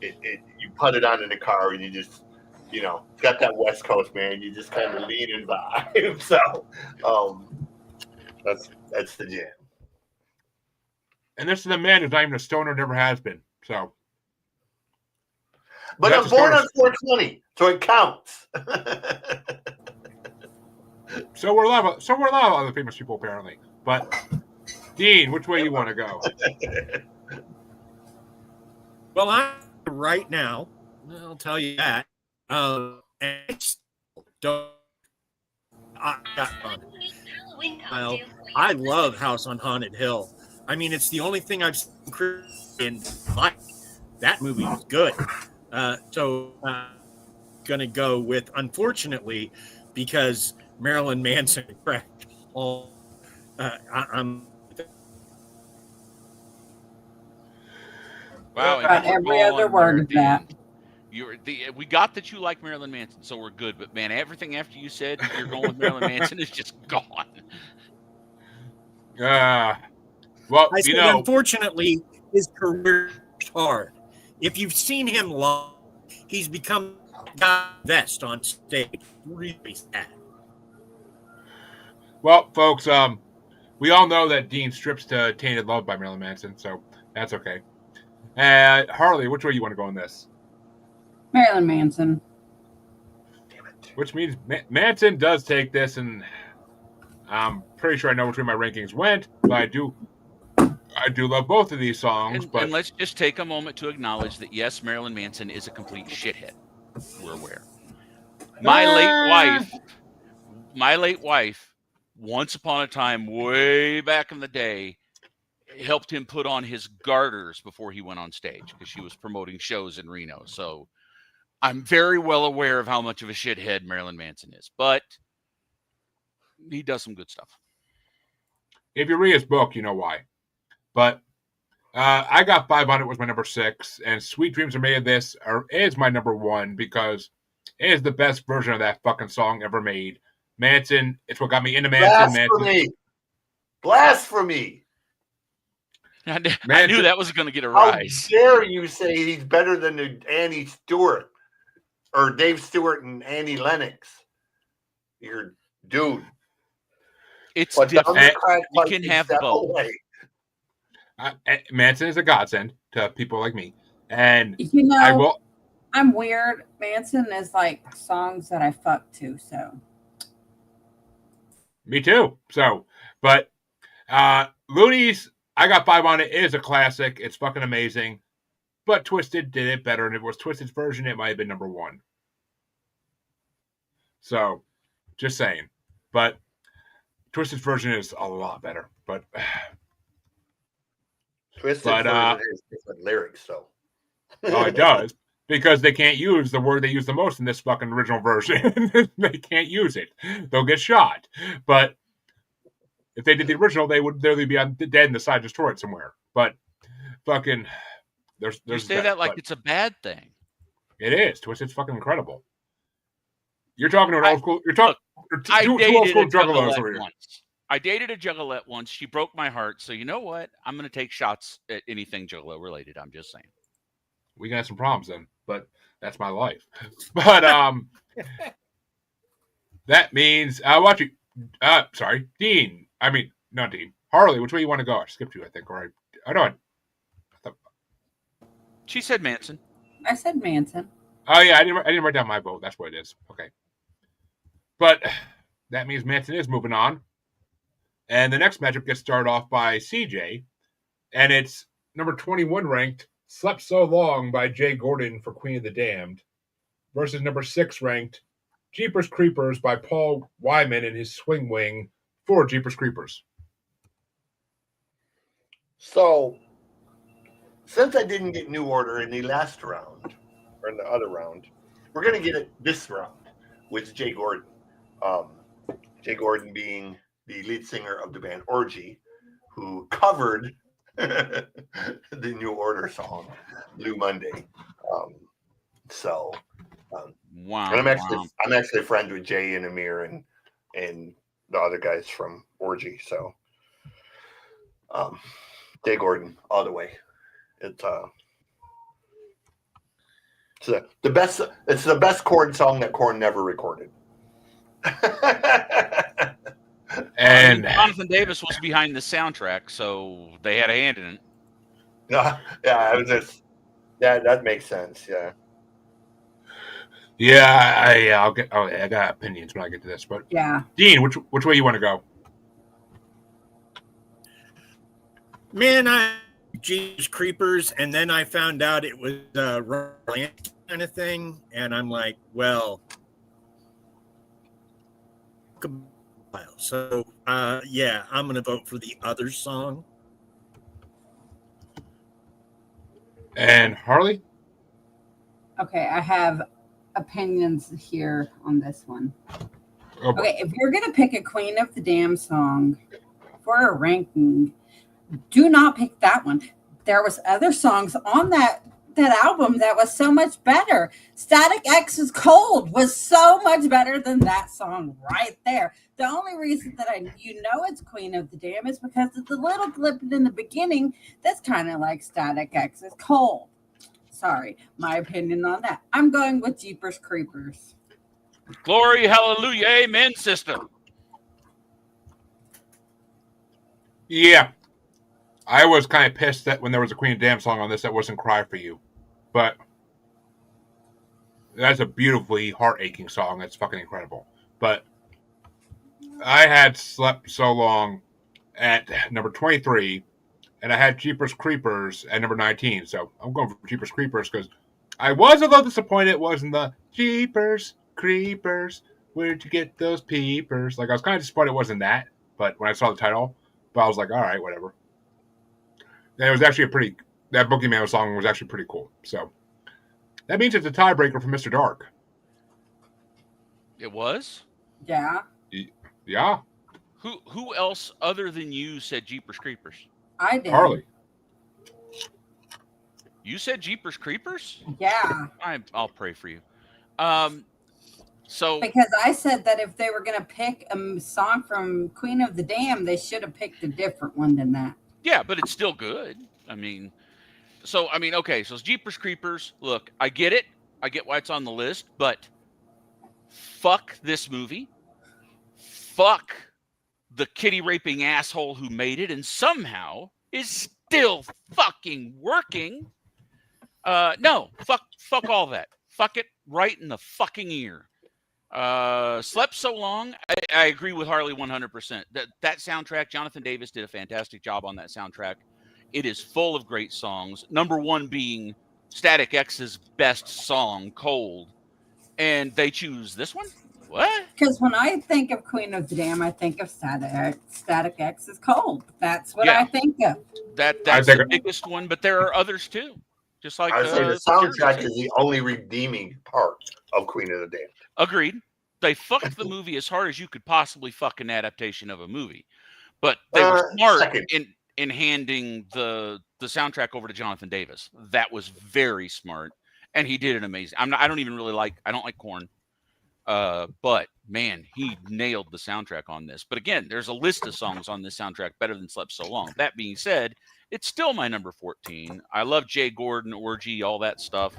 S3: you put it on in the car and you just, it's got that West Coast, man. You just kind of lean and vibe. So that's the jam.
S1: And this is a man who's not even a stoner, never has been. So,
S3: but I'm born on 420, so it counts.
S1: So we're a lot of other famous people apparently. But Dean, which way you want to go?
S5: Well, right now, I'll tell you that. I love House on Haunted Hill. I mean, it's the only thing I've seen in life. That movie was good. So gonna go with, unfortunately, because Marilyn Manson cracked all. I'm.
S4: Wow, and
S2: Got
S4: you were
S2: every other
S4: gone
S2: word
S4: there,
S2: of that.
S4: Dean. We got that you like Marilyn Manson, so we're good. But man, everything after you said you're going with Marilyn Manson is just gone.
S1: Well,
S5: I said, unfortunately, his career is hard. If you've seen him live, he's become God vest on stage. Really sad.
S1: well, folks, we all know that Dean strips to Tainted Love by Marilyn Manson, so that's okay. Harley, which way you want to go on this?
S2: Marilyn Manson.
S1: Which means Manson does take this, and I'm pretty sure I know which way my rankings went, but I do love both of these songs.
S4: And
S1: But
S4: let's just take a moment to acknowledge that yes, Marilyn Manson is a complete shithead. We're aware. My late wife, once upon a time, way back in the day, helped him put on his garters before he went on stage because she was promoting shows in Reno. So I'm very well aware of how much of a shithead Marilyn Manson is, but he does some good stuff.
S1: if you read his book, you know why. But I got 500 was my number 6, and Sweet Dreams Are Made of This is my number 1 because it is the best version of that fucking song ever made. Manson, it's what got me into Manson.
S3: Blasphemy! Blasphemy!
S4: I knew that was going to get a
S3: How
S4: rise.
S3: dare you say he's better than Annie Stewart or Dave Stewart and Annie Lennox? You're dude.
S4: It's
S3: But
S4: different. You can have both.
S1: Manson is a godsend to people like me, and
S2: You know,
S1: I will.
S2: I'm weird. Manson is like songs that I fuck to, so.
S1: Me too. So, but Looney's, I got 5 on it. It is a classic. It's fucking amazing. But Twisted did it better, and if it was Twisted's version, it might have been number 1. So, just saying. But Twisted's version is a lot better. But
S3: Twisted version has different lyrics, though.
S1: Oh, it does. Because they can't use the word they use the most in this fucking original version. They can't use it. They'll get shot. But if they did the original, they would literally be dead in the side destroyed somewhere. But fucking there's
S4: You say that like it's a bad thing.
S1: It is. Twisted's fucking incredible. You're talking to an old school. You're talking two old school juggalos over here.
S4: I dated a juggalette once. She broke my heart. So you know what? I'm going to take shots at anything juggalo related. I'm just saying.
S1: We got some problems then, but that's my life. But that means watch you. Sorry, Dean. I mean, not Dean. Harley. Which way you want to go? I skipped you, I think. Or I don't.
S4: She said Manson.
S2: I said Manson.
S1: Oh yeah, I didn't write down my vote. That's what it is. Okay. But that means Manson is moving on. And the next matchup gets started off by CJ. And it's number 21 ranked, Slept So Long by Jay Gordon for Queen of the Damned, versus number 6 ranked, Jeepers Creepers by Paul Wyman and his Swing Wing for Jeepers Creepers.
S3: So, since I didn't get New Order in the last round, or in the other round, we're going to get it this round with Jay Gordon. Jay Gordon being the lead singer of the band Orgy, who covered the New Order song, Blue Monday. Wow. And I'm actually friends with Jay and Amir and the other guys from Orgy. So, Jay Gordon all the way. It's the best. It's the best Korn song that Korn never recorded.
S1: And
S4: Jonathan Davis was behind the soundtrack, so they had a hand in it.
S3: Yeah, it was just that makes sense.
S1: I'll get. Oh, I got opinions when I get to this, but
S2: yeah,
S1: Dean, which way you want to go?
S5: Man, Jeepers Creepers, and then I found out it was a kind of thing, and I'm like, well, so yeah, I'm gonna vote for the other song.
S1: And Harley?
S2: Okay, I have opinions here on this one.
S1: Oh boy.
S2: Okay, if you're gonna pick a Queen of the Damn song for a ranking, do not pick that one. There was other songs on that album that was so much better. Static X's Cold was so much better than that song right there. The only reason that it's Queen of the Damn is because of the little clip in the beginning that's kind of like Static X's Cold. Sorry, my opinion on that. I'm going with Jeepers Creepers.
S4: Glory, hallelujah, amen, sister.
S1: Yeah. I was kind of pissed that when there was a Queen of Damn song on this that wasn't Cry for You. But that's a beautifully heart-aching song. It's fucking incredible. But I had Slept So Long at number 23, and I had Jeepers Creepers at number 19. So I'm going for Jeepers Creepers because I was a little disappointed it wasn't the Jeepers Creepers. Where'd you get those peepers? Like, I was kind of disappointed it wasn't that. But when I saw the title, but I was like, all right, whatever. And it was actually that Boogeyman song was actually pretty cool. So that means it's a tiebreaker for Mr. Dark.
S4: It was?
S2: Yeah.
S1: Yeah.
S4: Who else other than you said Jeepers Creepers?
S2: I did.
S1: Harley.
S4: You said Jeepers Creepers?
S2: Yeah.
S4: I'll pray for you. So
S2: because I said that if they were going to pick a song from Queen of the Damned, they should have picked a different one than that.
S4: Yeah, but it's still good. Okay, so it's Jeepers Creepers. Look, I get it. I get why it's on the list, but fuck this movie. Fuck the kitty raping asshole who made it and somehow is still fucking working. No, fuck all that. Fuck it right in the fucking ear. Slept So Long. I agree with Harley 100%. That soundtrack, Jonathan Davis did a fantastic job on that soundtrack. It is full of great songs. Number one being Static X's best song, Cold. And they choose this one? What?
S2: Because when I think of Queen of the Damned, I think of Static X's Cold. That's what I think of.
S4: That's the biggest one, but there are others too. Just like
S3: I would say the soundtrack is the only redeeming part of Queen of the Damned.
S4: Agreed. They fucked the movie as hard as you could possibly fuck an adaptation of a movie, but they were smart in handing the soundtrack over to Jonathan Davis. That was very smart, and he did an amazing. I don't like Korn, but man, he nailed the soundtrack on this. But again, there's a list of songs on this soundtrack better than Slept So Long. That being said, it's still my number 14. I love Jay Gordon, Orgy, all that stuff.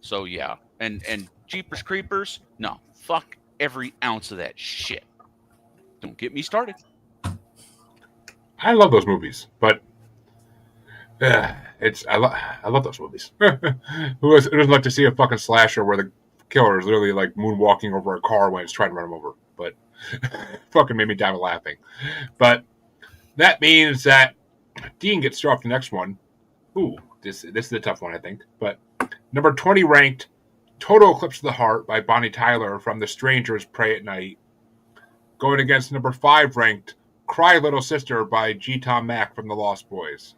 S4: So yeah, and Jeepers Creepers, no, fuck every ounce of that shit. Don't get me started.
S1: I love those movies, but I love those movies. Who doesn't like to see a fucking slasher where the killer is literally like moonwalking over a car when it's trying to run him over? But fucking made me die laughing. But that means that Dean gets to start off the next one. Ooh, this is a tough one, I think. But number 20 ranked, Total Eclipse of the Heart by Bonnie Tyler from The Strangers Pray at Night. Going against number 5 ranked, Cry Little Sister by G. Tom Mack from The Lost Boys.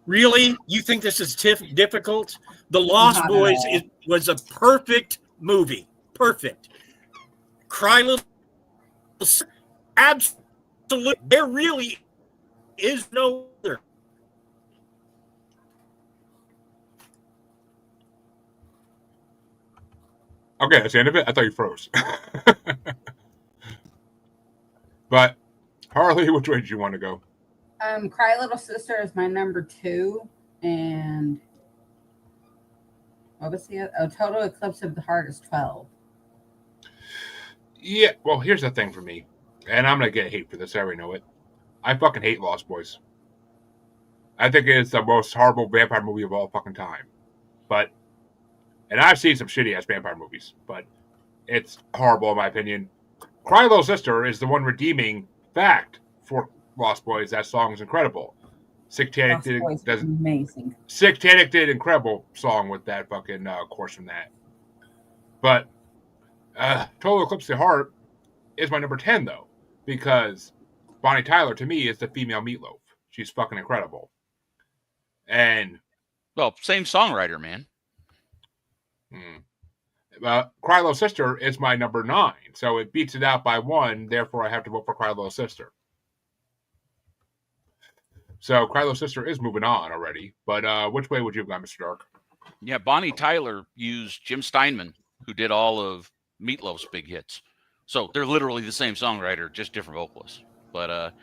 S5: Really? You think this is difficult? The Lost Boys was a perfect movie. Perfect. Cry Little Sister. Absolutely. There really is no other.
S1: Okay, that's the end of it? I thought you froze. But, Harley, which way did you want to go?
S2: Cry Little Sister is my number 2. And what was the other? Total Eclipse of the Heart is 12.
S1: Yeah, well, here's the thing for me. And I'm going to get hate for this. I already know it. I fucking hate Lost Boys. I think it's the most horrible vampire movie of all fucking time. And I've seen some shitty-ass vampire movies, but it's horrible in my opinion. Cry Little Sister is the one redeeming fact for Lost Boys. That song is incredible. Satanic
S2: amazing.
S1: Satanic did incredible song with that fucking course from that. But Total Eclipse of the Heart is my number 10 though, because Bonnie Tyler to me is the female Meatloaf. She's fucking incredible. And
S4: well, same songwriter, man.
S1: Cry Little Sister is my number 9, so it beats it out by 1. Therefore, I have to vote for Cry Little Sister. So Cry Little Sister is moving on already. But which way would you have gone, Mr. Dark?
S4: Yeah, Bonnie Tyler used Jim Steinman, who did all of Meatloaf's big hits. So they're literally the same songwriter, just different vocalists. But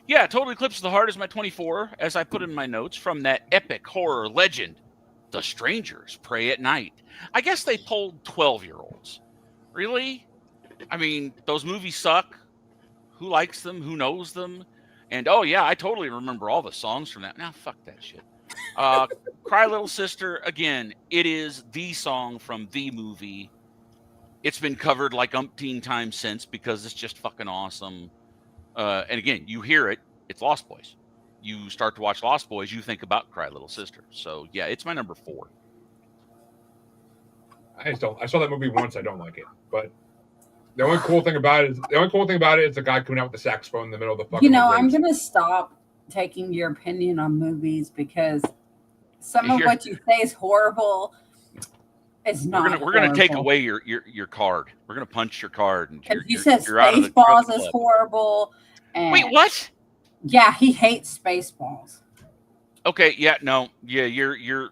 S4: yeah, Total Eclipse of the Heart is my 24, as I put in my notes, from that epic horror legend, The Strangers Pray at Night. I guess they polled 12-year-olds. Really? I mean, those movies suck. Who likes them? Who knows them? And oh yeah, I totally remember all the songs from that. Now fuck that shit. Cry Little Sister, again, it is the song from the movie. It's been covered like umpteen times since because it's just fucking awesome. And again, you hear it, it's Lost Boys. You start to watch Lost Boys, you think about Cry Little Sister. So yeah, it's my number 4.
S1: I saw that movie once. I don't like it, but the only cool thing about it is the guy coming out with the saxophone in the middle of the fucking.
S2: I'm gonna stop taking your opinion on movies because some of what you say is horrible. It's not.
S4: We're gonna take away your card. We're gonna punch your card. And
S2: you said Spaceballs is horrible. And
S4: wait, what?
S2: Yeah, he hates Spaceballs.
S4: Okay, yeah, no, yeah, you're.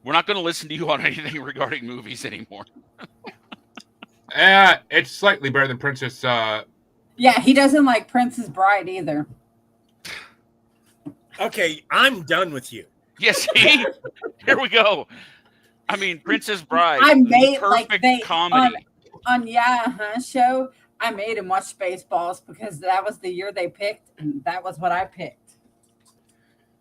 S4: We're not going to listen to you on anything regarding movies anymore.
S1: It's slightly better than Princess.
S2: Yeah, he doesn't like Princess Bride either.
S5: Okay, I'm done with you.
S4: Yes, see? Here we go. I mean, Princess Bride.
S2: I made
S4: perfect comedy
S2: on show. I made him watch Spaceballs because that was the year they picked, and that was what I picked.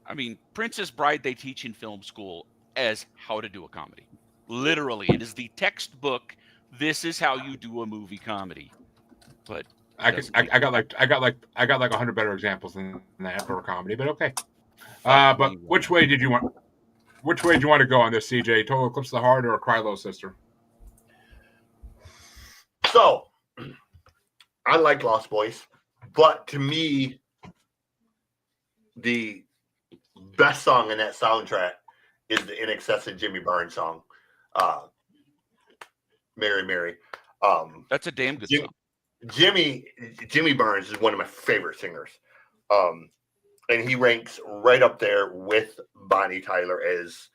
S4: I mean, Princess Bride they teach in film school as how to do a comedy. Literally, it is the textbook. This is how you do a movie comedy. But
S1: I got like 100 better examples than that for a comedy, but okay. But which way did you want? Which way do you want to go on this, CJ? Total Eclipse of the Heart or Cry Little Sister?
S3: So, I like Lost Boys, but to me, the best song in that soundtrack is the In Excess of Jimmy Burns song, Mary Mary.
S4: That's a damn good song.
S3: Jimmy Burns is one of my favorite singers. And he ranks right up there with Bonnie Tyler as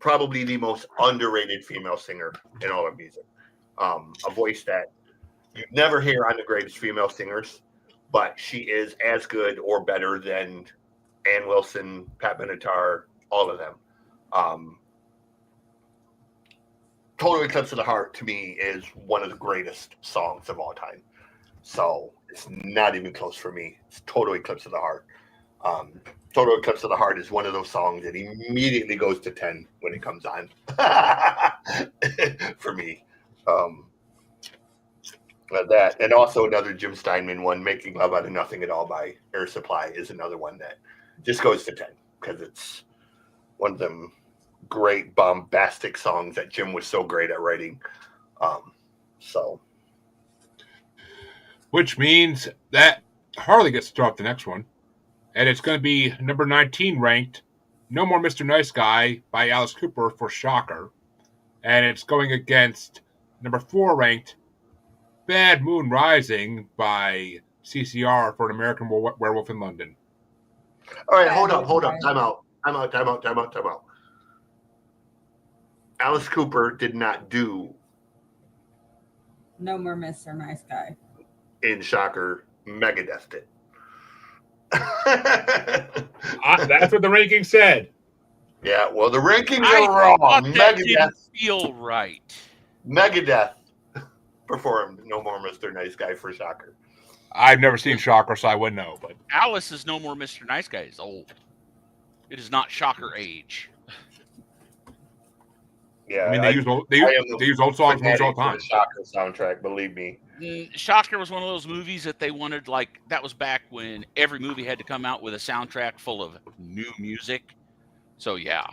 S3: probably the most underrated female singer in all of music. A voice that you never hear on the greatest female singers, but she is as good or better than Ann Wilson, Pat Benatar, all of them. Total Eclipse of the Heart, to me, is one of the greatest songs of all time. So it's not even close for me. It's Total Eclipse of the Heart. Total Eclipse of the Heart is one of those songs that immediately goes to 10 when it comes on for me. That and also another Jim Steinman one, Making Love Out of Nothing at All by Air Supply, is another one that just goes to 10 because it's one of them great bombastic songs that Jim was so great at writing.
S1: Which means that Harley gets to drop the next one. And it's going to be number 19 ranked, No More Mr. Nice Guy by Alice Cooper for Shocker. And it's going against number 4 ranked, Bad Moon Rising by CCR for An American Werewolf in London.
S3: All right, hold up. Time out. Alice Cooper did not do
S2: No More Mr. Nice Guy.
S3: In Shocker. Megadeth did.
S1: That's what the ranking said.
S3: Yeah, well, the rankings are wrong.
S4: That didn't feel right.
S3: Megadeth performed No More Mr. Nice Guy for Shocker.
S1: I've never seen Shocker, so I wouldn't know. But
S4: Alice's No More Mr. Nice Guy is old. It is not Shocker age.
S3: Yeah,
S1: I mean, they use old songs all the time.
S3: The Shocker soundtrack, believe me.
S4: Shocker was one of those movies that they wanted, like, that was back when every movie had to come out with a soundtrack full of new music. So, yeah.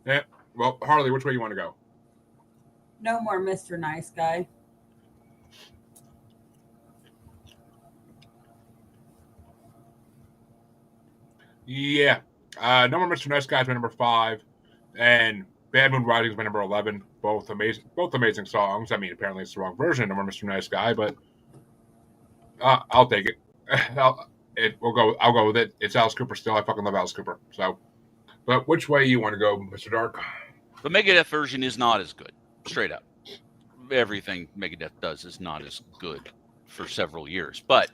S1: Yeah. Well, Harley, which way you want to go?
S2: No More Mr. Nice Guy.
S1: Yeah. No More Mr. Nice Guy is my number 5. And Bad Moon Rising is my number 11. Both amazing songs. I mean, apparently it's the wrong version of Mr. Nice Guy, but I'll take it. I'll go with it. It's Alice Cooper still. I fucking love Alice Cooper. So, but which way you want to go, Mr. Dark?
S4: The Megadeth version is not as good. Straight up, everything Megadeth does is not as good for several years. But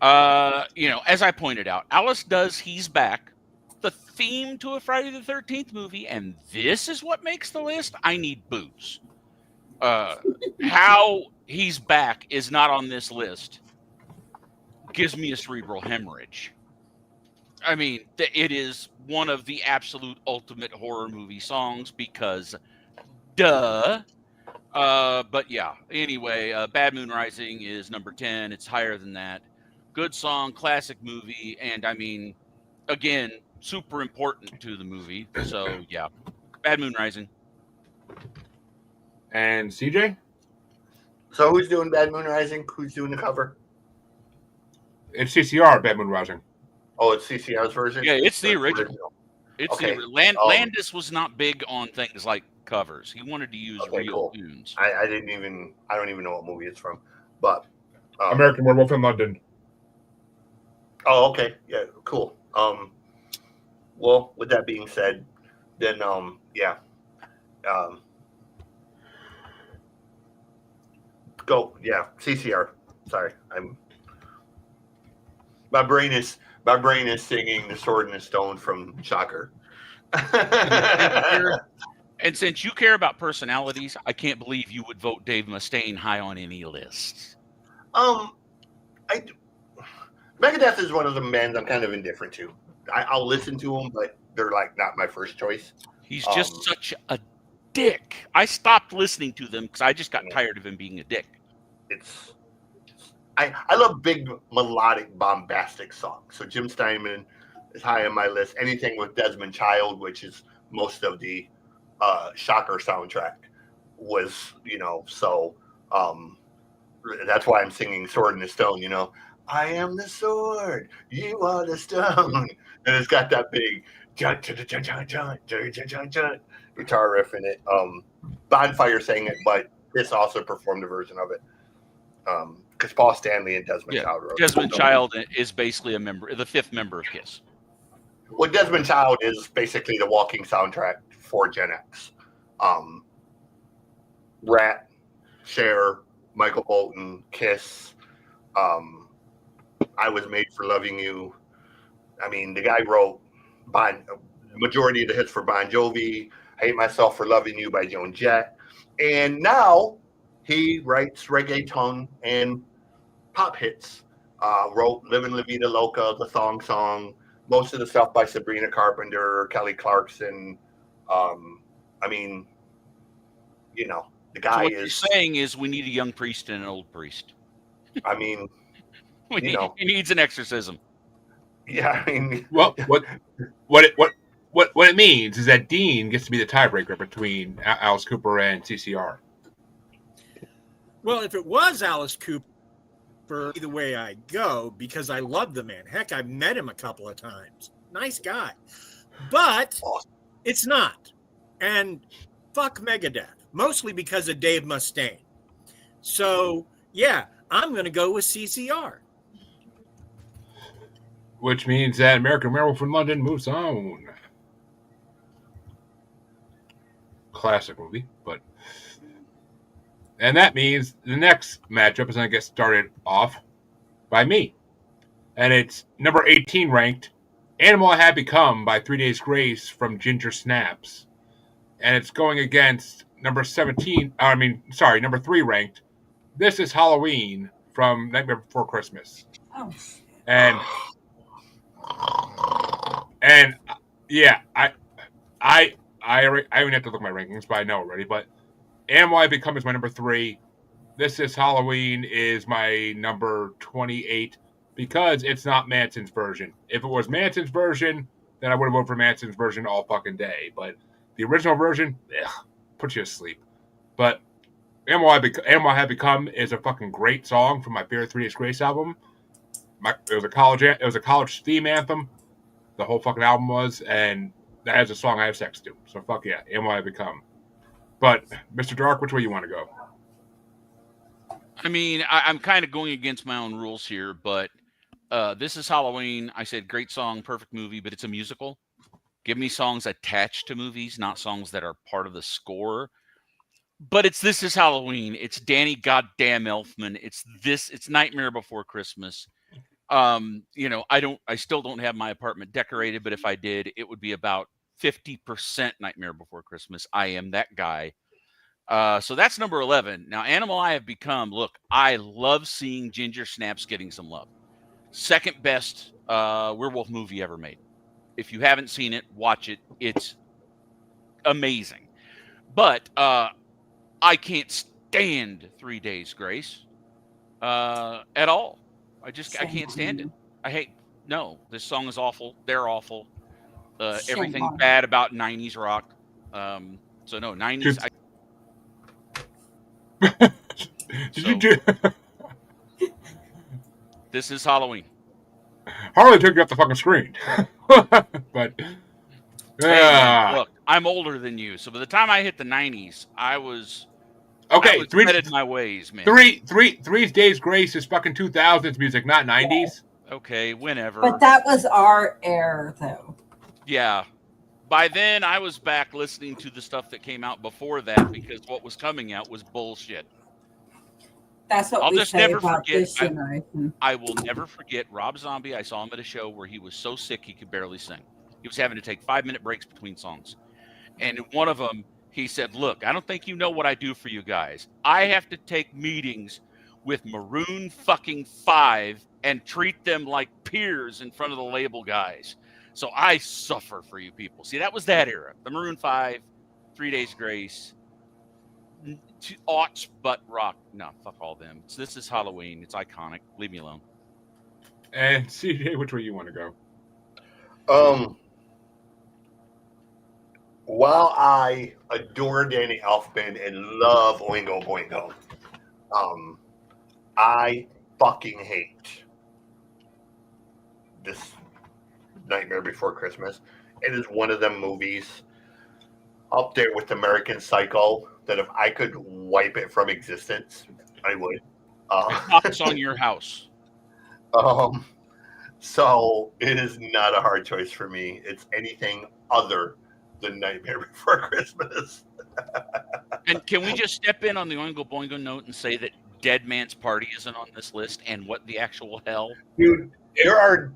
S4: as I pointed out, Alice does He's Back, the theme to a Friday the 13th movie, and this is what makes the list. I need booze. How He's Back is not on this list gives me a cerebral hemorrhage. I mean, it is one of the absolute ultimate horror movie songs because, duh. But yeah, anyway, Bad Moon Rising is number 10. It's higher than that. Good song, classic movie, and I mean, again, super important to the movie. So yeah, Bad Moon Rising.
S1: And CJ?
S3: So who's doing Bad Moon Rising? Who's doing the cover?
S1: It's CCR, Bad Moon Rising.
S3: Oh, it's CCR's version?
S4: Yeah, it's the original. It's
S3: okay.
S4: Landis was not big on things like covers. He wanted to use real tunes.
S3: I don't even know what movie it's from. But
S1: American Werewolf in London.
S3: Oh, okay. Yeah, cool. Well, with that being said, then yeah. Go. Yeah, CCR. Sorry. My brain is singing The Sword and the Stone from Shocker.
S4: And since you care about personalities, I can't believe you would vote Dave Mustaine high on any list.
S3: Megadeth is one of the bands I'm kind of indifferent to. I'll listen to them, but they're like not my first choice.
S4: He's just such a dick. I stopped listening to them because I just got tired of him being a dick.
S3: I love big melodic bombastic songs. So Jim Steinman is high on my list. Anything with Desmond Child, which is most of the Shocker soundtrack, was so that's why I'm singing Sword in the Stone. I am the sword, you are the stone, and it's got that big guitar riff in it. Bonfire sang it, but Kiss also performed a version of it. Because Paul Stanley and Desmond Child wrote.
S4: Desmond Child is basically the fifth member of Kiss.
S3: Well, Desmond Child is basically the walking soundtrack for Gen X. Rat, Cher, Michael Bolton, Kiss. I Was Made for Loving You. I mean, the guy wrote majority of the hits for Bon Jovi. Hate Myself for Loving You by Joan Jett. And now he writes reggaeton and pop hits. Wrote Livin' La Vida Loca, the Thong Song, most of the stuff by Sabrina Carpenter, Kelly Clarkson. I mean, the guy
S4: so what
S3: is.
S4: You're saying is we need a young priest and an old priest.
S3: I mean,
S4: he needs an exorcism.
S3: Yeah, I mean,
S1: well, what it means is that Dean gets to be the tiebreaker between Alice Cooper and CCR.
S5: Well, if it was Alice Cooper, either way I go, because I love the man. Heck, I've met him a couple of times. Nice guy. But it's not. And fuck Megadeth, mostly because of Dave Mustaine. So, yeah, I'm going to go with CCR.
S1: Which means that American Werewolf in London moves on. Classic movie, but... And that means the next matchup is going to get started off by me. And it's number 18 ranked, Animal I Had Become by 3 Days Grace from Ginger Snaps. And it's going against number 3 ranked, This Is Halloween from Nightmare Before Christmas.
S2: Oh.
S1: And yeah, I even have to look at my rankings, but I know already. But Animal I Become is my number 3. This Is Halloween is my number 28 because it's not Manson's version. If it was Manson's version, then I would have voted for Manson's version all fucking day. But the original version, puts you to sleep. But Animal I Have Become is a fucking great song from my favorite 3 Days Grace album. It was a college theme anthem. The whole fucking album was, and that has a song I have sex to. So fuck yeah, Am What I Become. But Mr. Dark, which way you want to go?
S4: I mean, I'm kind of going against my own rules here, but This Is Halloween. I said great song, perfect movie, but it's a musical. Give me songs attached to movies, not songs that are part of the score. But it's This Is Halloween. It's Danny Goddamn Elfman. It's Nightmare Before Christmas. I still don't have my apartment decorated, but if I did, it would be about 50% Nightmare Before Christmas. I am that guy. So that's number 11. Now, Animal I Have Become. Look, I love seeing Ginger Snaps getting some love. Second best werewolf movie ever made. If you haven't seen it, watch it. It's amazing. But I can't stand 3 Days Grace at all. I can't stand it. This song is awful. They're awful. Everything bad about 90s rock. So no, 90s. This Is Halloween.
S1: Harley took you off the fucking screen. But
S4: Hey, man, look, I'm older than you, so by the time I hit the 90s, I was headed my ways, man.
S1: 3 Days Grace is fucking 2000s music, not 90s.
S4: Okay, whenever.
S2: But that was our era, though.
S4: Yeah. By then, I was back listening to the stuff that came out before that because what was coming out was bullshit.
S2: That's what
S4: I'll
S2: we
S4: just
S2: say
S4: never
S2: about
S4: forget.
S2: this generation.
S4: I will never forget Rob Zombie. I saw him at a show where he was so sick he could barely sing. He was having to take 5-minute breaks between songs. And in one of them, he said, "Look, I don't think you know what I do for you guys. I have to take meetings with Maroon fucking 5 and treat them like peers in front of the label guys. So I suffer for you people." See, that was that era. The Maroon 5, 3 Days Grace, aughts but rock. No, fuck all them. This Is Halloween. It's iconic. Leave me alone.
S1: And CJ, which way you want to go?
S3: While I adore Danny Elfman and love Oingo Boingo, I fucking hate this Nightmare Before Christmas. It is one of them movies up there with American Psycho that if I could wipe it from existence, I would.
S4: It's on your house.
S3: So it is not a hard choice for me. It's anything other than Nightmare Before Christmas.
S4: And can we just step in on the Oingo Boingo note and say that Dead Man's Party isn't on this list, and what the actual hell?
S3: Dude, I'm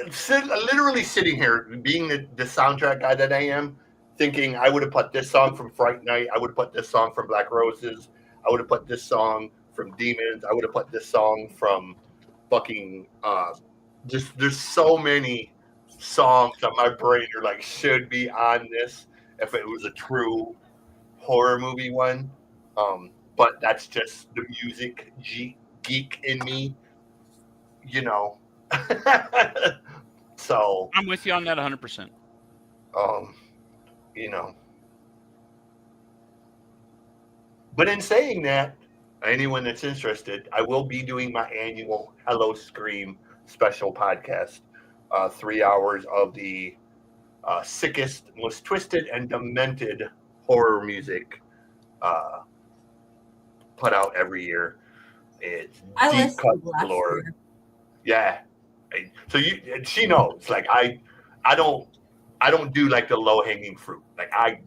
S3: literally sitting here, being the soundtrack guy that I am, thinking I would have put this song from Fright Night, I would have put this song from Black Roses, I would have put this song from Demons, I would have put this song from fucking there's so many songs that my brain are like should be on this if it was a true horror movie one. But that's just the music geek in me, you know. So
S4: I'm with you on that 100%.
S3: You know. But in saying that, anyone that's interested, I will be doing my annual Hello Scream special podcast. 3 hours of the sickest, most twisted, and demented horror music put out every year. It's deep cut galore. Yeah. So she knows. Like I don't do like the low hanging fruit. Like I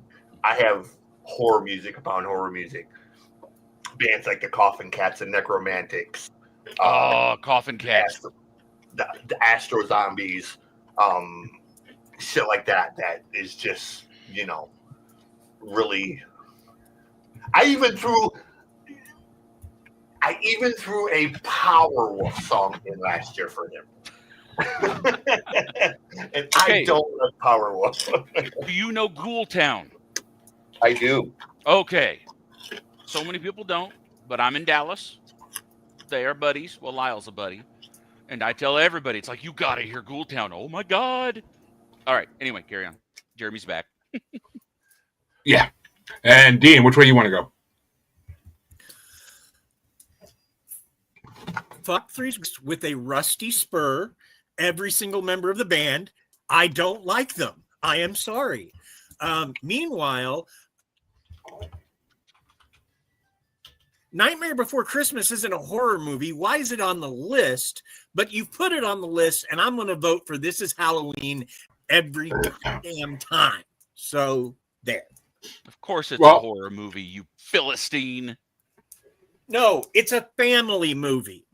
S3: have horror music upon horror music. Bands like the Coffin Cats and Necromantics.
S4: Coffin Cats.
S3: The Astro Zombies, shit like that. That is just, you know, really. I even threw a Powerwolf song in last year for him. And I don't like Powerwolf.
S4: Do you know Ghoul Town?
S3: I do.
S4: Okay. So many people don't, but I'm in Dallas. They are buddies. Well, Lyle's a buddy. And I tell everybody, it's like, you got to hear Ghoul Town. Oh, my God. All right. Anyway, carry on. Jeremy's back.
S1: Yeah. And Dean, which way you want to go?
S5: Fuck threes with a rusty spur. Every single member of the band. I don't like them. I am sorry. Meanwhile, Nightmare Before Christmas isn't a horror movie. Why is it on the list? But you've put it on the list, and I'm going to vote for This Is Halloween every goddamn time. So there.
S4: Of course it's a horror movie, you Philistine.
S5: No, it's a family movie.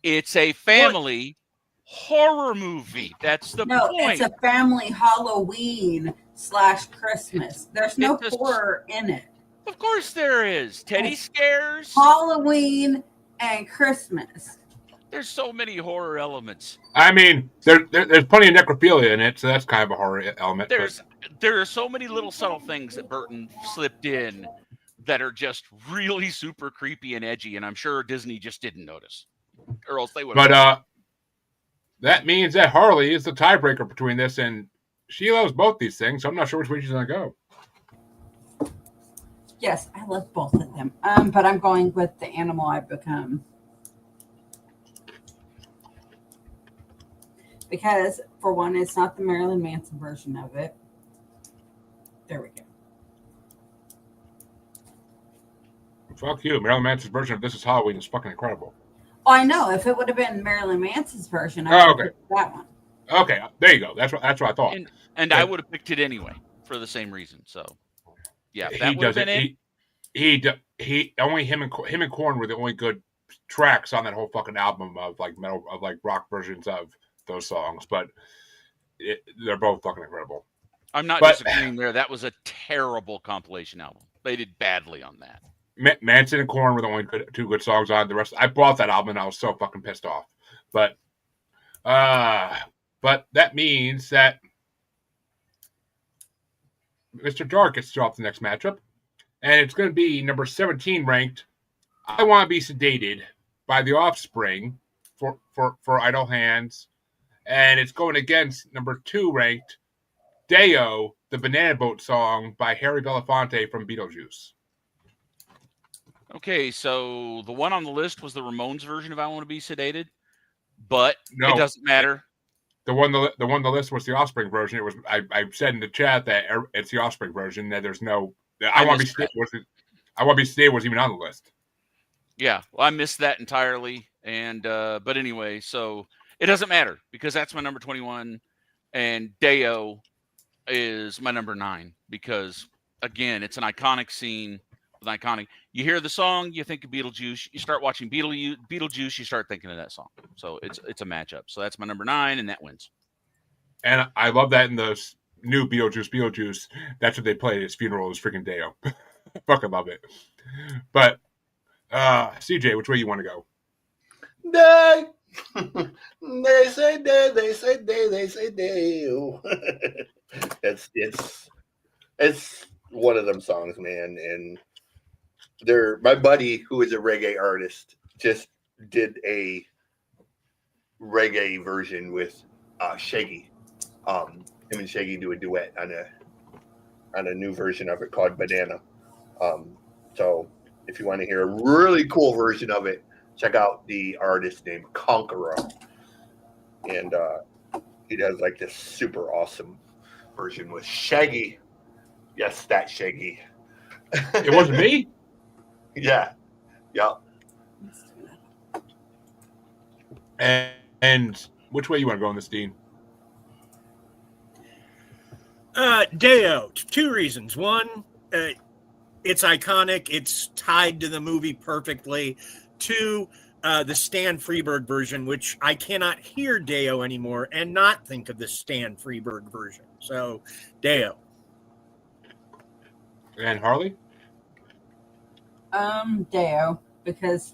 S4: It's a family horror movie. That's the point.
S2: It's a family Halloween / Christmas. There's no horror in it.
S4: Of course there is. Teddy scares.
S2: Halloween and Christmas.
S4: There's so many horror elements.
S1: I mean, there's plenty of necrophilia in it, so that's kind of a horror element.
S4: There are so many little subtle things that Burton slipped in that are just really super creepy and edgy, and I'm sure Disney just didn't notice, or else they would.
S1: But that means that Harley is the tiebreaker between this, and she loves both these things, so I'm not sure which way she's going to go.
S2: Yes, I love both of them. But I'm going with The Animal I've Become. Because, for one, it's not the Marilyn Manson version of it. There we go.
S1: Fuck you. Marilyn Manson's version of This Is Halloween is fucking incredible.
S2: Oh, I know. If it would have been Marilyn Manson's version, I would have picked that one.
S1: Okay, there you go. That's what I thought.
S4: And I would have picked it anyway for the same reason. So, yeah, that would have been it.
S1: He only him and Korn were the only good tracks on that whole fucking album of like metal of like rock versions of those songs, but they're both fucking incredible.
S4: I'm not disagreeing there. That was a terrible compilation album. They did badly on that.
S1: Manson and Korn were the only two good songs on the rest. I bought that album and I was so fucking pissed off. But that means that Mr. Dark gets to draw up the next matchup, and it's going to be number 17 ranked. I Want to Be Sedated by The Offspring for Idle Hands, and it's going against number 2 ranked Deo, the Banana Boat song by Harry Belafonte from Beetlejuice.
S4: Okay, so the one on the list was the Ramones version of I Want to Be Sedated, but it doesn't matter.
S1: The one on the list was the Offspring version. It was I said in the chat that it's the Offspring version. That there's no I Want to Be Sedated was even on the list.
S4: Yeah, well, I missed that entirely. And but anyway, so it doesn't matter because that's my number 21, and Deo is my number 9 because again, it's an iconic scene. Iconic. You hear the song, you think of Beetlejuice. You start watching Beetlejuice, you start thinking of that song. So it's a matchup. So that's my number 9, and that wins.
S1: And I love that in the new Beetlejuice. That's what they play at his funeral is freaking Deo. Fucking love it. But CJ, which way you want to go?
S3: They say Deo. It's one of them songs, man, and my buddy who is a reggae artist just did a reggae version with Shaggy. Him and Shaggy do a duet on a new version of it called Banana. So if you want to hear a really cool version of it, check out the artist named Conqueror. And he does like this super awesome version with Shaggy. Yes, that Shaggy.
S1: It wasn't me?
S3: Yeah.
S1: And which way you want to go on this, Dean?
S5: Deo, 2 reasons. One, it's iconic. It's tied to the movie perfectly. 2, the Stan Freberg version, which I cannot hear Deo anymore and not think of the Stan Freberg version. So, Deo.
S1: And Harley?
S2: Deo, because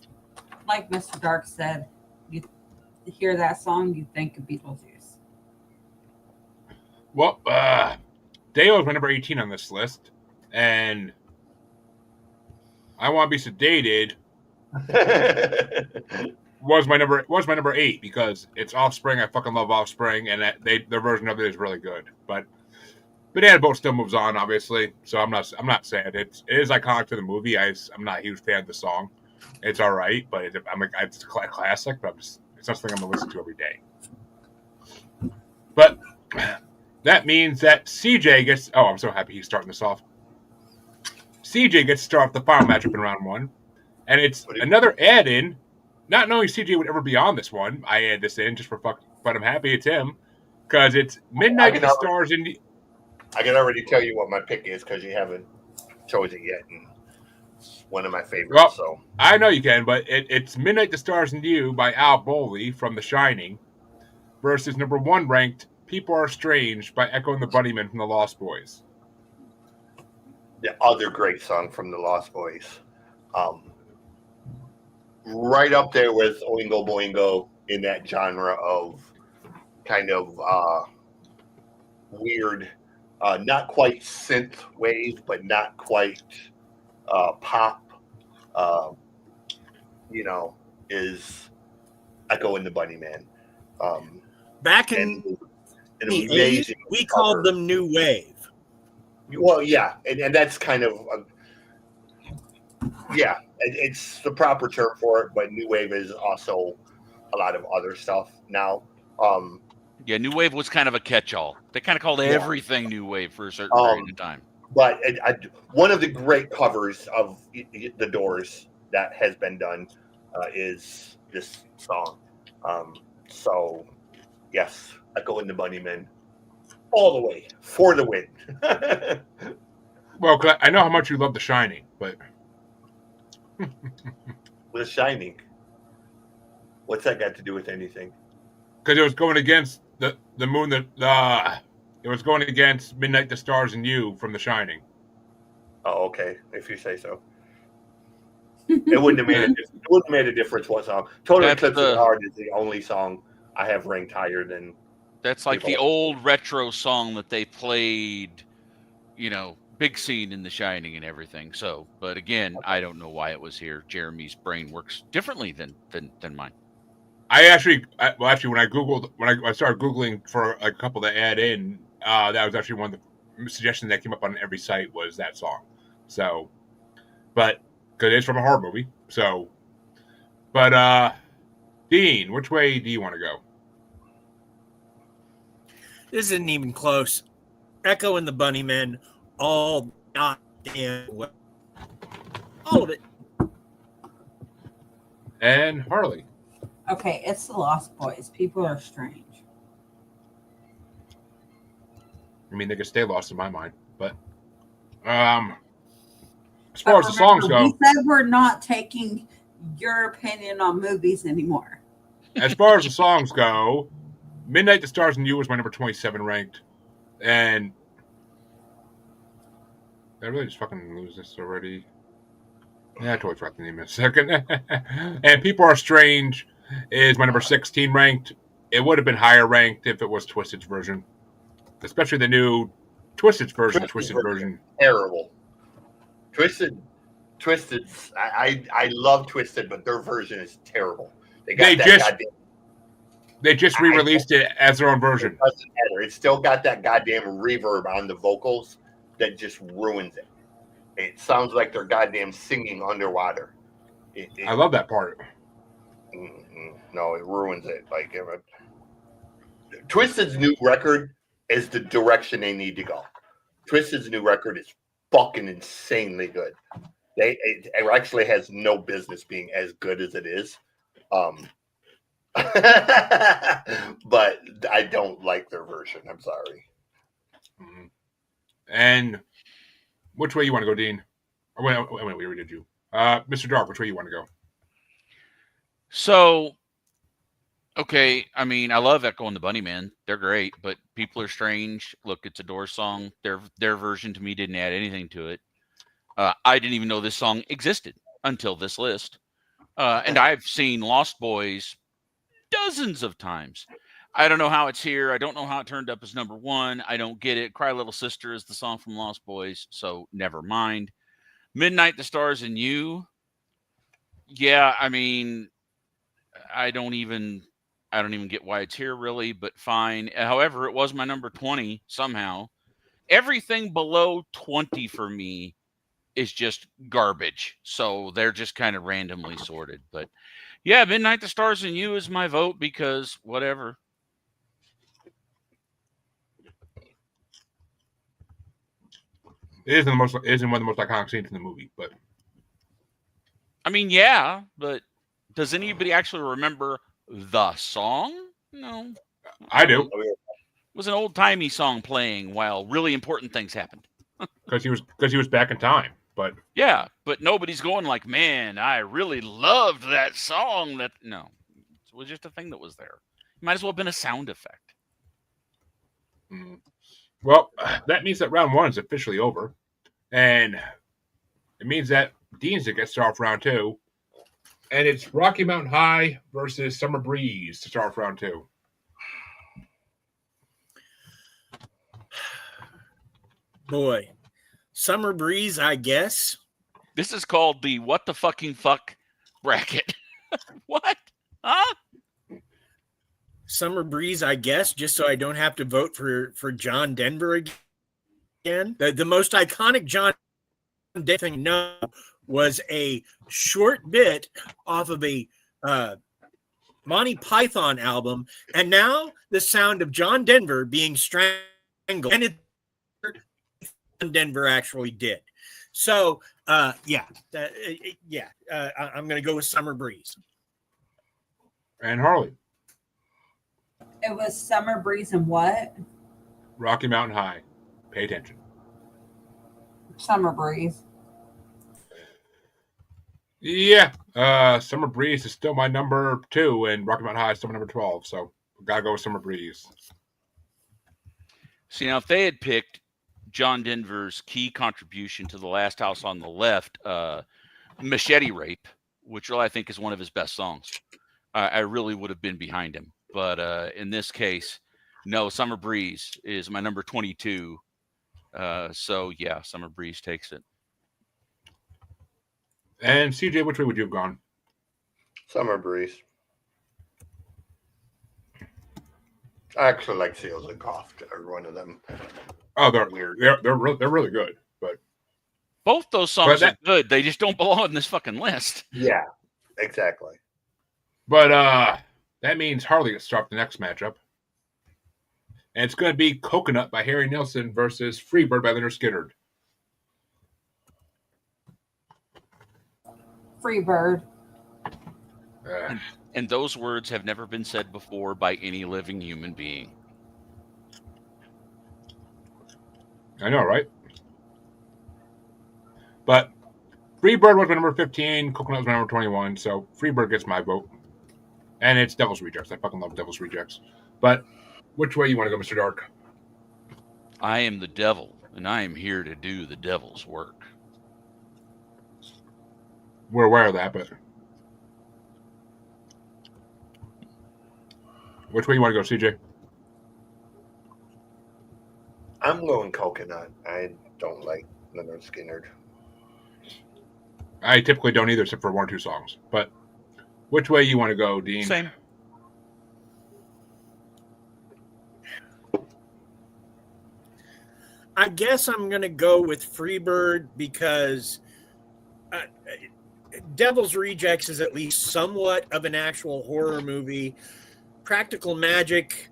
S2: like Mr. Dark said, you hear that song, you think of Beetlejuice.
S1: Well, Deo is my number 18 on this list, and I Want to Be Sedated was my number 8 because it's Offspring. I fucking love Offspring, and their version of it is really good. But Banana Boat still moves on, obviously. So I'm not sad. It is iconic to the movie. I'm not a huge fan of the song. It's all right, but it's a classic. But it's not something I'm gonna listen to every day. But that means that CJ gets. Oh, I'm so happy he's starting this off. CJ gets to start off the final matchup in round one, and it's another add-in. Not knowing CJ would ever be on this one, I add this in just for fuck. But I'm happy it's him because it's Midnight the Stars in.
S3: I can already tell you what my pick is because you haven't chosen it yet, and it's one of my favorites.
S1: Well,
S3: so
S1: I know you can, but it's Midnight the Stars and You by Al Bowley from The Shining versus number one ranked People Are Strange by Echo and the Bunnymen from The Lost Boys.
S3: The other great song from The Lost Boys. Right up there with Oingo Boingo in that genre of kind of weird, not quite synth wave, but not quite pop. Is Echo and the Bunnymen.
S5: Back in the 80s, we called them new wave.
S3: Well, yeah, and that's kind of it's the proper term for it. But new wave is also a lot of other stuff now.
S4: Yeah, new wave was kind of a catch-all. They kind of called everything new wave for a certain period of time.
S3: But one of the great covers of The Doors that has been done is this song. So, yes, Echo and the Bunnymen all the way for the win.
S1: Well, cause I know how much you love The Shining, but
S3: The Shining. What's that got to do with anything?
S1: Because it was going against the moon that it was going against Midnight the Stars and You from The Shining.
S3: Oh, okay. If you say so. It wouldn't have made a difference what song. Total Eclipse of the Heart is the only song I have ranked higher than.
S4: That's like the old retro song that they played, big scene in The Shining and everything. So, but again, I don't know why it was here. Jeremy's brain works differently than mine.
S1: I actually, when I started Googling for a couple to add in, that was actually one of the suggestions that came up on every site was that song. So, but because it's from a horror movie, so, but Dean, which way do you want to go?
S5: This isn't even close. Echo and the Bunnymen, all goddamn way. All of it.
S1: And Harley.
S2: Okay, it's The Lost Boys. People Are Strange.
S1: I mean, they could stay lost in my mind, but as far as the songs go,
S2: we said we're not taking your opinion on movies anymore.
S1: As far as the songs go, Midnight the Stars and You was my number 27 ranked, and did I really just fucking lose this already? Yeah, I totally forgot the name in a second. And People Are Strange is my number 16 ranked. It would have been higher ranked if it was Twisted's version, especially the new Twisted's version. Twisted version.
S3: Terrible. Twisted. I love Twisted, but their version is terrible.
S1: They just re-released it as their own version.
S3: It doesn't matter. It's still got that goddamn reverb on the vocals that just ruins it. It sounds like they're goddamn singing underwater.
S1: I love that part.
S3: No, it ruins it. Like Twisted's new record is the direction they need to go. Twisted's new record is fucking insanely good. It actually has no business being as good as it is. But I don't like their version. I'm sorry.
S1: And which way you want to go, Dean? Oh, wait, we already did you. Mr. Dark, which way you want to go?
S4: So, okay, I mean, I love Echo and the Bunnymen. They're great, but People Are Strange. Look, it's a Doors song. Their version to me didn't add anything to it. I didn't even know this song existed until this list. And I've seen Lost Boys dozens of times. I don't know how it's here. I don't know how it turned up as number one. I don't get it. Cry Little Sister is the song from Lost Boys, so never mind. Midnight the Stars and You. Yeah, I mean, I don't even get why it's here really, but fine. However, it was my number 20 somehow. Everything below 20 for me is just garbage. So they're just kind of randomly sorted. But yeah, Midnight the Stars and You is my vote because whatever.
S1: It isn't one of the most iconic scenes in the movie, but
S4: I mean, yeah, but does anybody actually remember the song? No.
S1: I do.
S4: It was an old-timey song playing while really important things happened.
S1: Because he was back in time. But
S4: yeah, but nobody's going like, man, I really loved that song. No, it was just a thing that was there. It might as well have been a sound effect.
S1: Well, that means that round 1 is officially over, and it means that Dean's gets to start off round 2, and it's Rocky Mountain High versus Summer Breeze to start off round 2.
S5: Boy, Summer Breeze, I guess.
S4: This is called the what the fucking fuck bracket. What? Huh?
S5: Summer Breeze, I guess, just so I don't have to vote for John Denver again. The most iconic John Denver thing was a short bit off of a Monty Python album, and now the sound of John Denver being strangled, and it Denver actually did. So, I'm going to go with Summer Breeze.
S1: And Harley.
S2: It was Summer Breeze and what?
S1: Rocky Mountain High. Pay attention.
S2: Summer Breeze.
S1: Yeah. Summer Breeze is still my number 2, and Rocky Mountain High is still my number 12. So, gotta go with Summer Breeze.
S4: See, now if they had picked John Denver's key contribution to The Last House on the Left, Machete Rape, which I think is one of his best songs, I really would have been behind him. But in this case, no, Summer Breeze is my number 22. So, yeah, Summer Breeze takes it.
S1: And CJ, which way would you have gone?
S3: Summer Breeze. I actually like Seals and Cough, or one of them.
S1: Oh, they're weird. They're really good. But
S4: both those songs are good. They just don't belong on this fucking list.
S3: Yeah, exactly.
S1: But that means Harley gets to start the next matchup. And it's going to be Coconut by Harry Nilsson versus Freebird by Leonard Skinner.
S2: Freebird.
S4: And those words have never been said before by any living human being.
S1: I know, right? But Freebird was my number 15. Coconut was my number 21. So Freebird gets my vote. And it's Devil's Rejects. I fucking love Devil's Rejects. But which way you want to go, Mr. Dark?
S4: I am the devil, and I am here to do the devil's work.
S1: We're aware of that, but which way you want to go, CJ?
S3: I'm going Coconut. I don't like Leonard Skinner.
S1: I typically don't either, except for 1 or 2 songs. But which way you want to go, Dean?
S4: Same.
S5: I guess I'm going to go with Freebird because Devil's Rejects is at least somewhat of an actual horror movie. Practical Magic,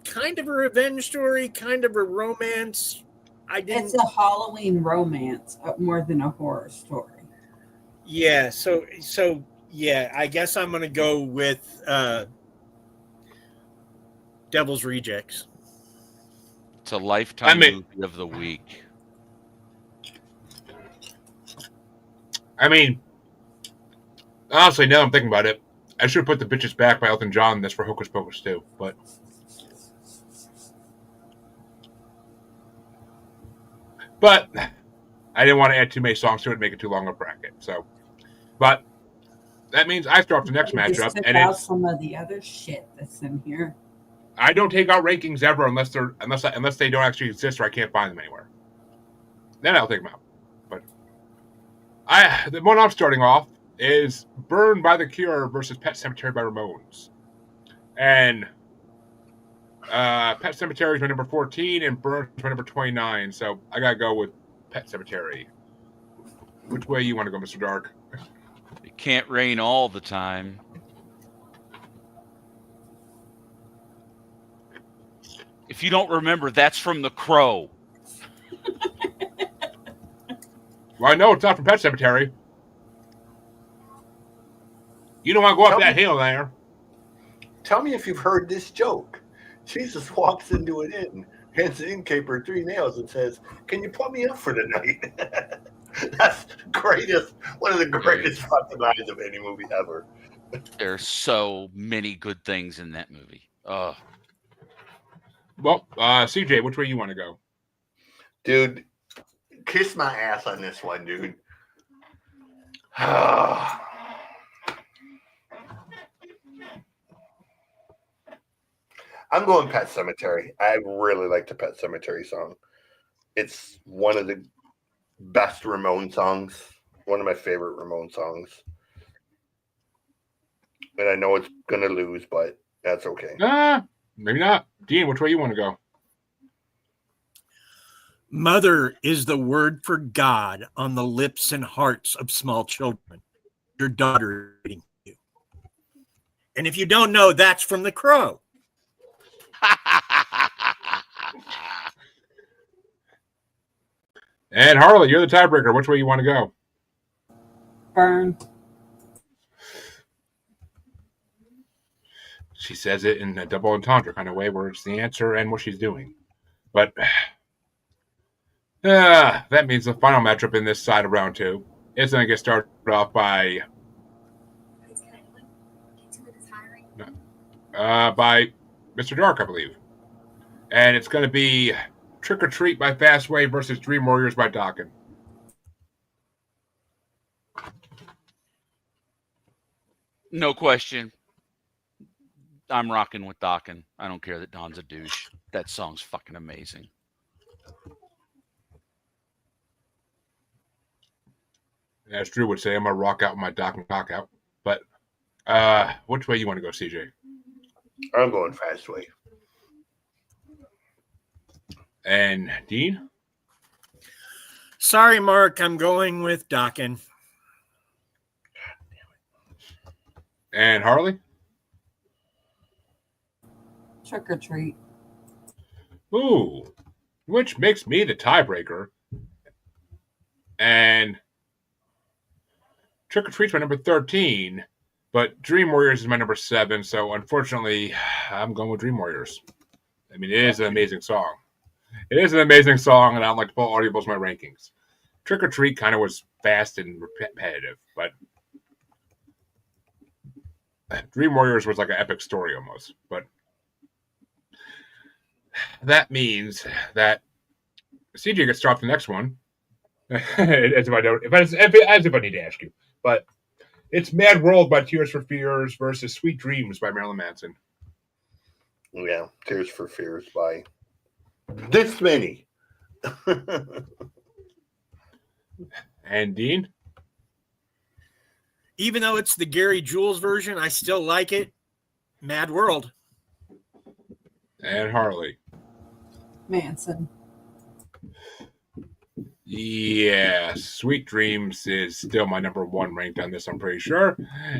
S5: kind of a revenge story, kind of a romance.
S2: It's a Halloween romance more than a horror story.
S5: Yeah, so yeah, I guess I'm going to go with Devil's Rejects.
S4: It's a Lifetime movie of the week.
S1: I mean, honestly, now I'm thinking about it, I should have put The Bitches Back by Elton John in this for Hocus Pocus too, but I didn't want to add too many songs to it and make it too long a bracket. So, but that means I start off the next matchup,
S2: took
S1: and
S2: out
S1: it's
S2: some of the other shit that's in here.
S1: I don't take out rankings ever unless they don't actually exist or I can't find them anywhere. Then I'll take them out. But the one I'm starting off is Burn by The Cure versus Pet Sematary by Ramones. And Pet Sematary is my number 14 and Burn is my number 29. So I got to go with Pet Sematary. Which way you want to go, Mr. Dark?
S4: It can't rain all the time. If you don't remember, that's from The Crow.
S1: Well, I know it's not from Pet Cemetery. You don't want to go up that hill there.
S3: Tell me if you've heard this joke. Jesus walks into an inn, hands the innkeeper 3 nails, and says, "Can you put me up for the night?" That's one of the greatest fucking lines of any movie ever.
S4: There's so many good things in that movie. Oh,
S1: Well, CJ, which way you want to go?
S3: Dude, kiss my ass on this one, dude. I'm going Pet Cemetery. I really like the Pet Cemetery song. It's one of the best Ramon songs. One of my favorite Ramon songs. And I know it's going to lose, but that's okay.
S1: Maybe not. Dean, which way you want to go?
S5: Mother is the word for God on the lips and hearts of small children. Your daughter is waiting for you. And if you don't know, that's from The Crow.
S1: And Harley, you're the tiebreaker. Which way you want to go?
S2: Burn.
S1: She says it in a double entendre kind of way where it's the answer and what she's doing. But that means the final matchup in this side of round 2 is going to get started off by Mr. Dark, I believe. And it's going to be Trick or Treat by Fastway versus Dream Warriors by Dokken.
S4: no question. I'm rocking with Dokken. I don't care that Don's a douche. That song's fucking amazing.
S1: As Drew would say, I'm going to rock out with my Dokken cock out. But which way you want to go, CJ?
S3: I'm going Fastway.
S1: And Dean?
S5: Sorry, Mark. I'm going with Dokken.
S1: And Harley?
S2: Trick or Treat.
S1: Ooh. Which makes me the tiebreaker. And Trick or Treat's my number 13, but Dream Warriors is my number 7, so unfortunately, I'm going with Dream Warriors. I mean, it is an amazing song. It is an amazing song, and I don't like to put audibles in my rankings. Trick or Treat kind of was fast and repetitive, but Dream Warriors was like an epic story almost. But that means that CJ gets dropped the next one. as if I don't, as if I need to ask you. But it's Mad World by Tears for Fears versus Sweet Dreams by Marilyn Manson.
S3: Yeah, Tears for Fears by this many.
S1: And Dean?
S5: Even though it's the Gary Jules version, I still like it. Mad World.
S1: And Harley?
S2: Manson.
S1: Yeah, Sweet Dreams is still my number 1 ranked on this, I'm pretty sure.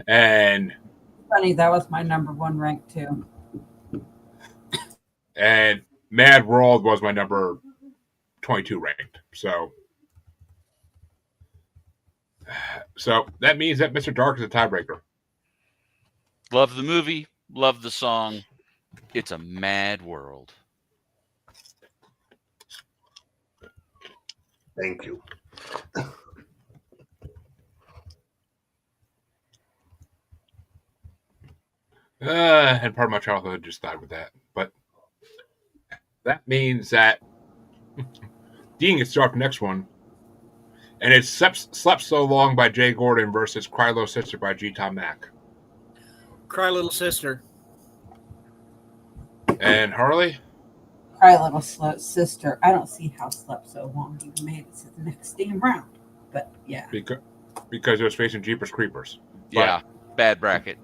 S1: And
S2: Funny, that was my number 1 rank too.
S1: And Mad World was my number 22 ranked. So that means that Mr. Dark is a tiebreaker.
S4: Love the movie, love the song. It's a mad world.
S3: Thank you.
S1: And part of my childhood just died with that. But that means that Dean gets to start the next one. And it's Slept So Long by Jay Gordon versus Cry Little Sister by G. Tom Mack.
S5: Cry Little Sister.
S1: And Harley?
S2: Cry Little Sister. I don't see how Slept So Long even made it to the next damn round. But yeah.
S1: Because it was facing Jeepers Creepers.
S4: Yeah, bad bracket.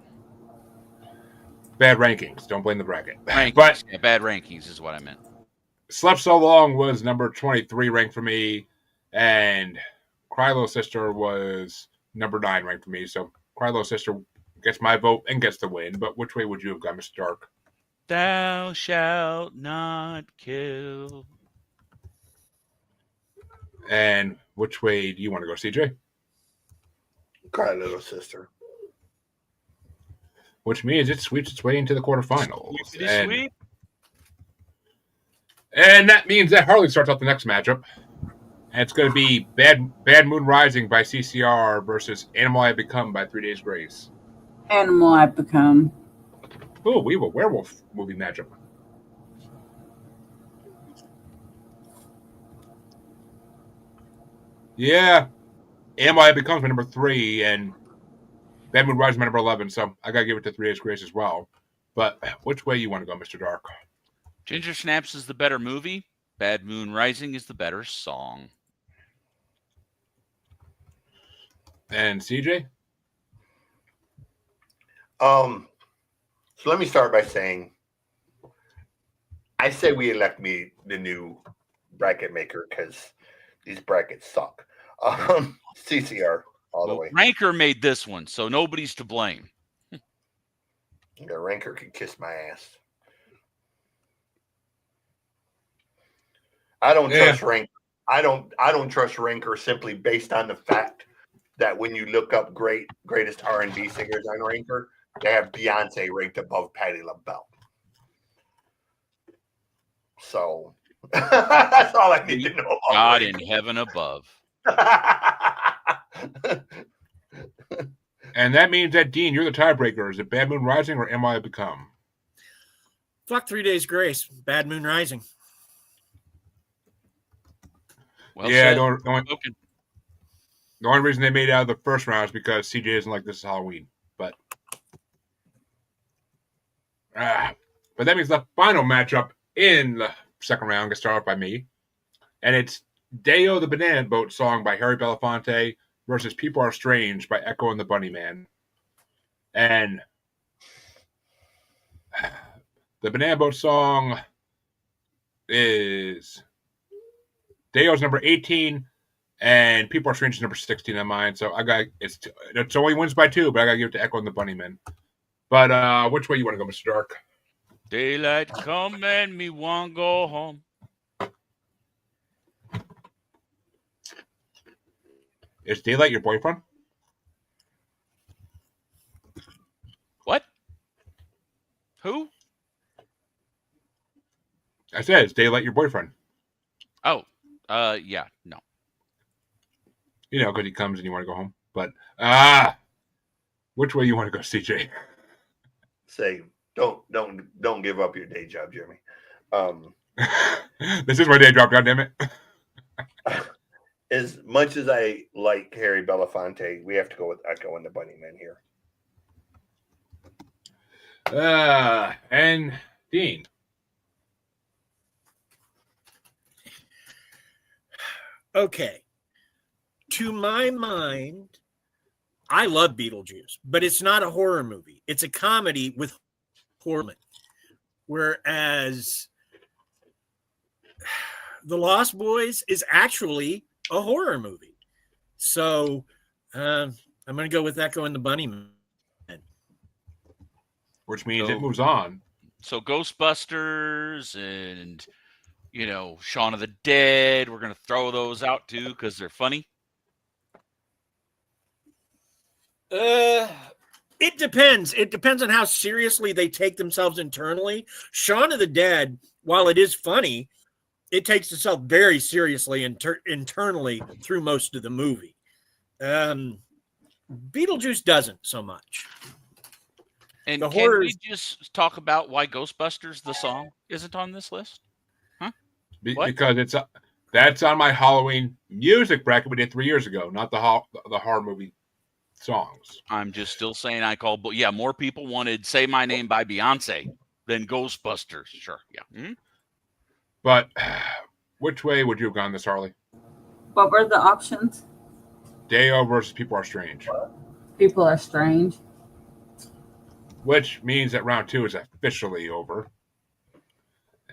S1: Bad rankings. Don't blame the bracket.
S4: Rankings. Yeah, bad rankings is what I meant.
S1: Slept So Long was number 23 ranked for me. And Cry Little Sister was number 9 ranked for me. So Cry Little Sister gets my vote and gets the win. But which way would you have gone, Mr. Dark?
S4: Thou shalt not kill.
S1: And which way do you want to go, CJ?
S3: Cry, little sister.
S1: Which means it sweeps its way into the quarterfinals.
S4: Sweep.
S1: And that means that Harley starts out the next matchup. And it's going to be Bad Moon Rising by CCR versus Animal I Become by 3 Days Grace.
S2: Animal I Become.
S1: Oh, we have a werewolf movie matchup. Yeah. Animal I Becomes my number 3, and Bad Moon Rising my number 11, so I got to give it to 3 Days Grace as well. But which way you want to go, Mr. Dark?
S4: Ginger Snaps is the better movie. Bad Moon Rising is the better song.
S1: And CJ?
S3: So let me start by saying, I say we elect me the new bracket maker because these brackets suck. CCR all the way.
S4: Ranker made this one, so nobody's to blame.
S3: The Ranker can kiss my ass. I don't trust Ranker. I don't trust Ranker simply based on the fact that when you look up greatest R&B singers on Ranker, they have Beyonce ranked above Patti LaBelle. So that's all I need to know about
S4: God
S3: Ranker.
S4: in heaven above.
S1: And that means that, Dean, you're the tiebreaker. Is it Bad Moon Rising or Am I Become?
S5: Fuck 3 Days Grace. Bad Moon Rising.
S4: Well
S1: yeah,
S4: said.
S1: The only reason they made it out of the first round is because CJ isn't like This Is Halloween. But that means the final matchup in the second round gets started by me. And it's Deo the Banana Boat song by Harry Belafonte versus People Are Strange by Echo and the Bunnyman. And the Banana Boat song is Deo's number 18, and People Are Strange is number 16 on mine. So it's only wins by 2, but I gotta give it to Echo and the Bunnyman. But which way you want to go, Mr. Dark?
S4: Daylight come and me want go home.
S1: Is Daylight your boyfriend?
S4: What? Who?
S1: I said, is Daylight your boyfriend?
S4: Oh, yeah, no.
S1: You know, because he comes and you want to go home. But which way you want to go, CJ?
S3: Say, don't give up your day job, Jeremy.
S1: This is my day job, goddammit.
S3: As much as I like Harry Belafonte, we have to go with Echo and the Bunnymen here.
S1: And Dean.
S5: Okay. To my mind, I love Beetlejuice, but it's not a horror movie. It's a comedy with horror. Whereas The Lost Boys is actually a horror movie. So I'm going to go with Echo and the Bunnyman.
S1: Which means it moves on.
S4: So Ghostbusters and, Shaun of the Dead, we're going to throw those out too because they're funny.
S5: It depends. It depends on how seriously they take themselves internally. Shaun of the Dead, while it is funny, it takes itself very seriously internally through most of the movie. Beetlejuice doesn't so much.
S4: And can we just talk about why Ghostbusters, the song, isn't on this list? Huh?
S1: Because that's on my Halloween music bracket we did 3 years ago, not the horror movie songs.
S4: I'm just still saying more people wanted Say My Name by Beyonce than Ghostbusters. Sure, yeah. Mm-hmm.
S1: But which way would you have gone this, Harley?
S2: What were the options?
S1: Deo versus People Are Strange.
S2: People Are Strange.
S1: Which means that round 2 is officially over.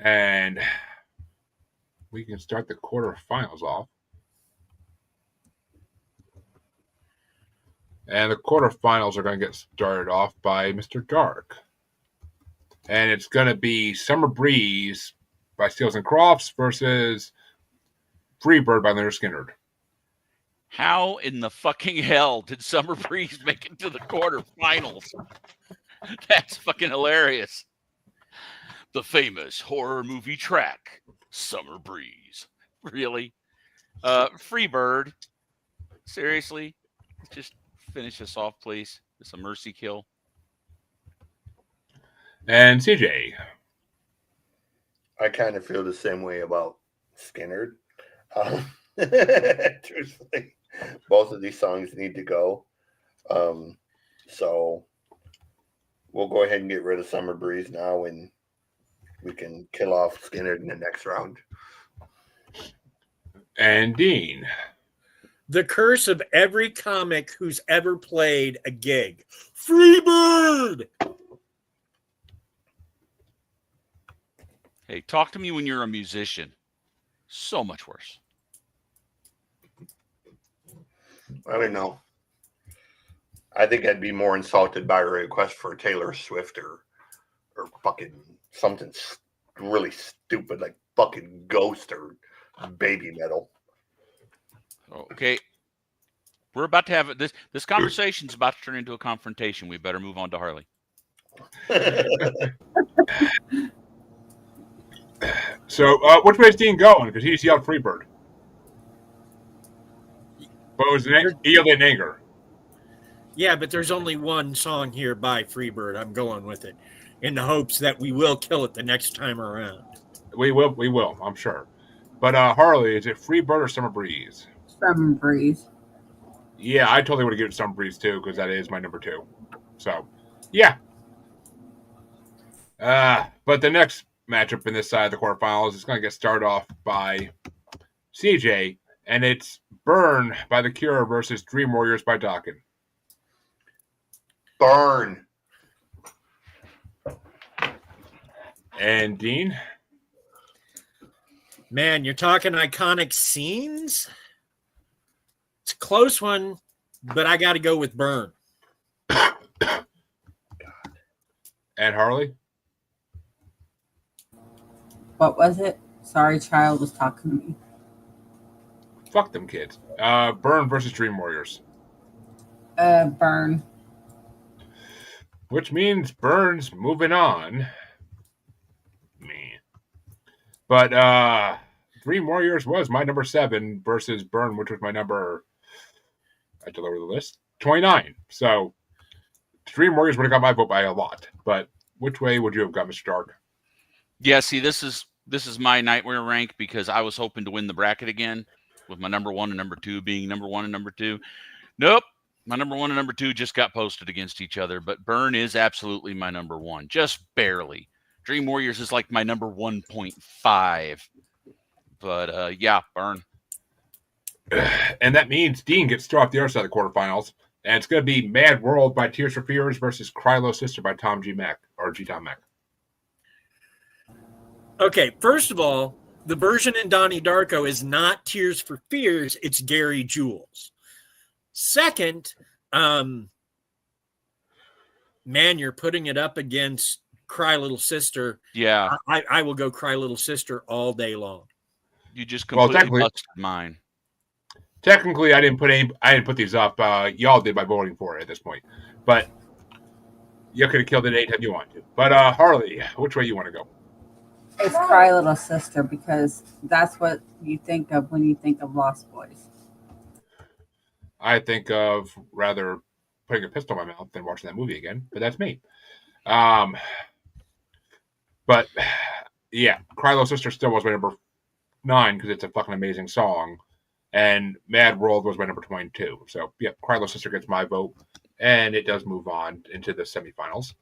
S1: And we can start the quarterfinals off. And the quarterfinals are going to get started off by Mr. Dark. And it's going to be Summer Breeze by Steels and Crofts versus Freebird by Leonard Skinner.
S4: How in the fucking hell did Summer Breeze make it to the quarterfinals? That's fucking hilarious. The famous horror movie track, Summer Breeze. Really? Freebird. Seriously? Just finish this off, please. It's a mercy kill.
S1: And CJ.
S3: I kind of feel the same way about Skinner. Truthfully, both of these songs need to go. So we'll go ahead and get rid of Summer Breeze now, and we can kill off Skinner in the next round.
S1: And Dean.
S5: The curse of every comic who's ever played a gig. Freebird!
S4: Hey, talk to me when you're a musician. So much worse.
S3: I don't know. I think I'd be more insulted by a request for Taylor Swift or fucking something really stupid like fucking Ghost or Baby Metal.
S4: Okay. We're about to have this conversation's about to turn into a confrontation. We better move on to Harley.
S1: So, which way is Dean going? Because he just yelled Freebird. But it was he yelled in anger.
S5: Yeah, but there's only one song here by Freebird. I'm going with it in the hopes that we will kill it the next time around.
S1: We will, I'm sure. But Harley, is it Freebird or Summer Breeze?
S2: Summer Breeze.
S1: Yeah, I totally would have given it Summer Breeze too, because that is my number 2. So, yeah. But the next matchup in this side of the quarterfinals is going to get started off by CJ, and it's Burn by The Cure versus Dream Warriors by Dokken.
S3: Burn.
S1: And Dean?
S5: Man, you're talking iconic scenes? It's a close one, but I got to go with Burn.
S1: And Harley?
S2: What was it? Sorry, child was talking to me.
S1: Fuck them kids. Burn versus Dream Warriors.
S2: Burn.
S1: Which means Burn's moving on. Man. But Dream Warriors was my number 7 versus Burn, which was my number, I had to lower the list, 29. So Dream Warriors would have got my vote by a lot. But which way would you have got, Mr. Dark?
S4: Yeah, see, this is my nightmare rank because I was hoping to win the bracket again with my number 1 and number 2 being number 1 and number 2. Nope. My number 1 and number 2 just got posted against each other, but Burn is absolutely my number 1, just barely. Dream Warriors is like my number 1.5. But yeah, Burn.
S1: And that means Dean gets thrown off the other side of the quarterfinals. And it's going to be Mad World by Tears for Fears versus Krylo Sister by Tom G. Mac, or G. Tom Mac.
S5: Okay, first of all, the version in Donnie Darko is not Tears for Fears, it's Gary Jules. Second, man, you're putting it up against Cry Little Sister.
S4: Yeah.
S5: I will go Cry Little Sister all day long.
S4: You just completely busted mine.
S1: Technically, I didn't put these up. Y'all did by voting for it at this point. But you could have killed it anytime you want to. But Harley, which way you want to go?
S2: It's Cry Little Sister because that's what you think of when you think of Lost Boys.
S1: I think of rather putting a pistol in my mouth than watching that movie again. But that's me. But yeah, Cry Little Sister still was my number 9 because it's a fucking amazing song. And Mad World was my number 22. So, yeah, Cry Little Sister gets my vote. And it does move on into the semifinals.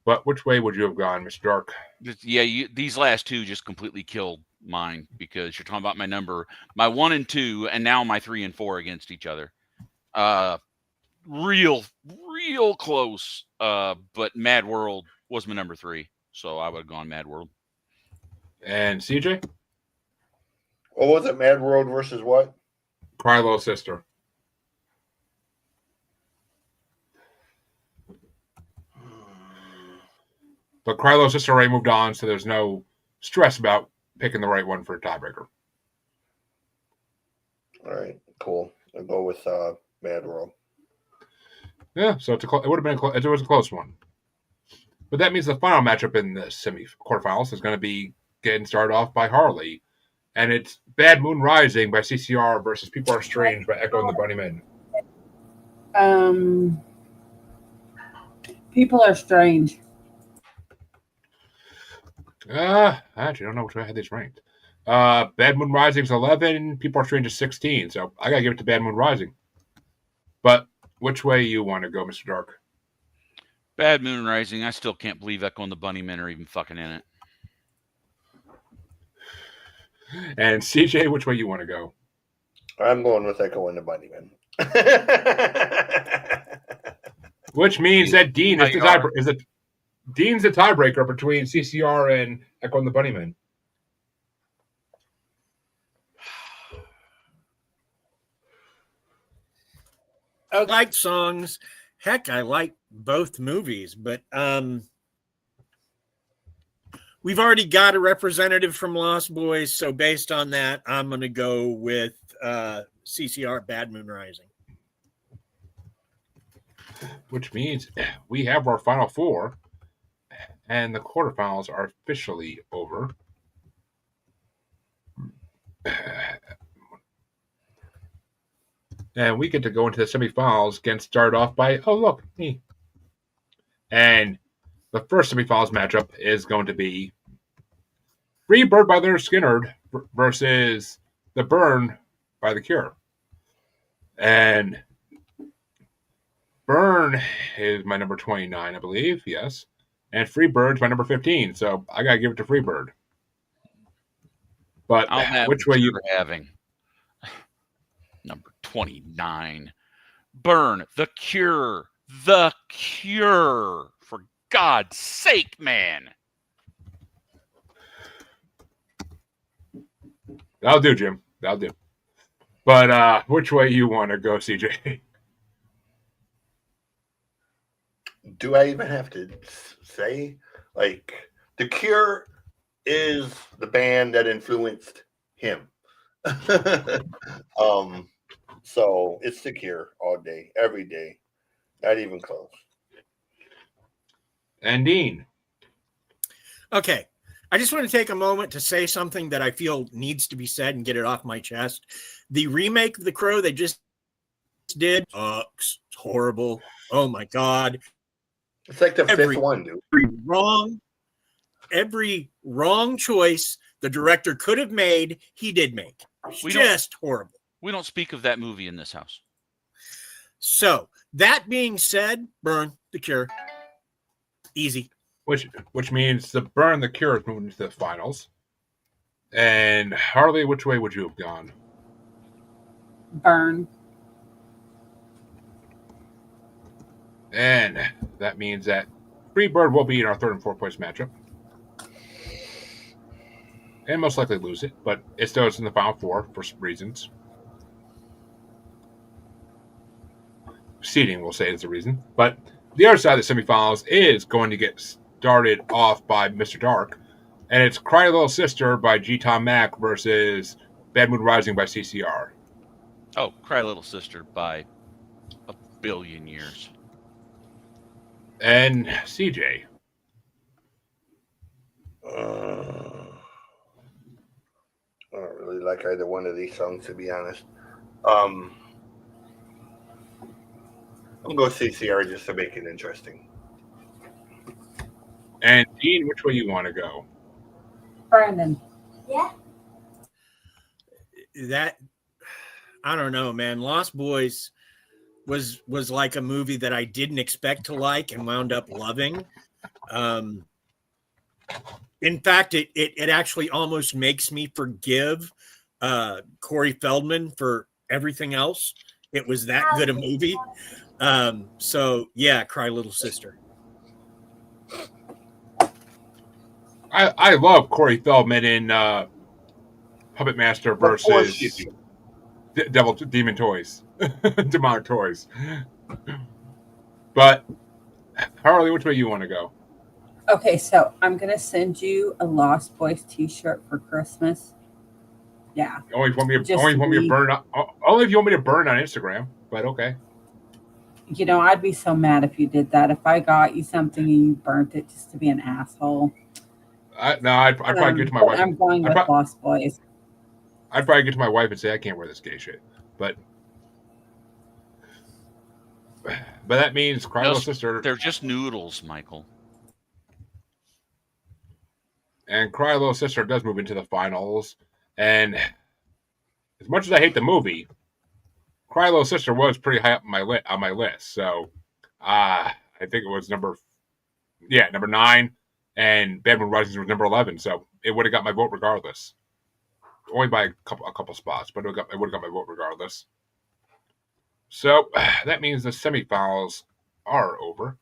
S1: But which way would you have gone, Mr. Dark?
S4: Yeah, these last two just completely killed mine because you're talking about my 1 and 2, and now my 3 and 4 against each other. Real close. But Mad World was my number 3. So I would have gone Mad World.
S1: And CJ?
S3: What was it? Mad World versus what?
S1: Cry Little Sister. But Cry Little Sister already moved on, so there's no stress about picking the right one for a tiebreaker.
S3: All right, cool. I'll go with Mad World.
S1: Yeah, so it would have been it was a close one. But that means the final matchup in the quarterfinals is going to be getting started off by Harley. And it's Bad Moon Rising by CCR versus People Are Strange by Echo and the Bunnymen.
S2: People Are Strange.
S1: I actually don't know which way I had these ranked. Bad Moon Rising is 11, People Are Strange is 16. So I got to give it to Bad Moon Rising. But which way you want to go, Mr. Dark?
S4: Bad Moon Rising. I still can't believe Echo and the Bunnymen are even fucking in it.
S1: And CJ, which way you want to go?
S3: I'm going with Echo and the Bunnymen.
S1: Which means that Dean is the Dean's the tiebreaker between CCR and Echo and the Bunnymen.
S5: I like songs. Heck, I like both movies, but we've already got a representative from Lost Boys, so based on that, I'm going to go with CCR Bad Moon Rising.
S1: Which means we have our final four, and the quarterfinals are officially over. And we get to go into the semifinals, getting started off by, oh, look, me. And the first semifinals matchup is going to be Free Bird by Leonard Skinner versus The Burn by The Cure. And Burn is my number 29, I believe, yes. And Free Bird's my number 15, so I got to give it to Free Bird. But
S4: I'll have
S1: which way you
S4: having number 29. Burn, The Cure. The Cure. For God's sake, man.
S1: That'll do, Jim. That'll do. But which way you want to go, CJ?
S3: Do I even have to say? Like, The Cure is the band that influenced him. So it's The Cure all day, every day. Not even close.
S1: And Dean.
S5: Okay. I just want to take a moment to say something that I feel needs to be said and get it off my chest. The remake of The Crow they just did sucks. It's horrible. Oh my God.
S3: It's like the fifth one, dude.
S5: Every wrong choice the director could have made, he did make. It's just horrible.
S4: We don't speak of that movie in this house.
S5: So, that being said, Burn, The Cure. Easy.
S1: Which means The Burn, The Cure is moving to the finals. And Harley, which way would you have gone?
S2: Burn.
S1: And that means that Free Bird will be in our third and fourth place matchup. And most likely lose it, but it still is in the final four for some reasons. Seeding, we'll say, is the reason. But the other side of the semifinals is going to get started off by Mr. Dark. And it's Cry Little Sister by G. Tom Mack versus Bad Moon Rising by CCR.
S4: Oh, Cry Little Sister by a billion years.
S1: And CJ.
S3: I don't really like either one of these songs, to be honest. I'm going to CCR just to make it interesting.
S1: And Dean, which way you want to go?
S2: Brandon.
S6: Yeah.
S5: That, I don't know, man. Lost Boys was like a movie that I didn't expect to like and wound up loving. In fact, it actually almost makes me forgive Corey Feldman for everything else. It was that good a movie. So yeah, Cry Little Sister.
S1: I love Corey Feldman in Puppet Master versus Demon Toys. Demonic Toys. But Harley, which way you want to go?
S2: Okay, so I'm going to send you a Lost Boys t-shirt for Christmas. Yeah.
S1: Only if you want me to,
S2: Just
S1: only if you want me to
S2: me.
S1: burn. Only if you want me to burn on Instagram. But okay.
S2: You know, I'd be so mad if you did that. If I got you something and you burnt it just to be an asshole.
S1: No, I'd probably get to my
S2: But
S1: wife.
S2: I'm going with Lost Boys.
S1: I'd probably get to my wife and say I can't wear this gay shit. But that means Cry Little Sister.
S4: They're just noodles, Michael.
S1: And Cry Little Sister does move into the finals. And as much as I hate the movie, Cry Little Sister was pretty high up on my list. So I think it was number 9, and Bad Moon Rising was number 11. So it would have got my vote regardless. Only by a couple spots, but it would have got my vote regardless. So that means the semifinals are over.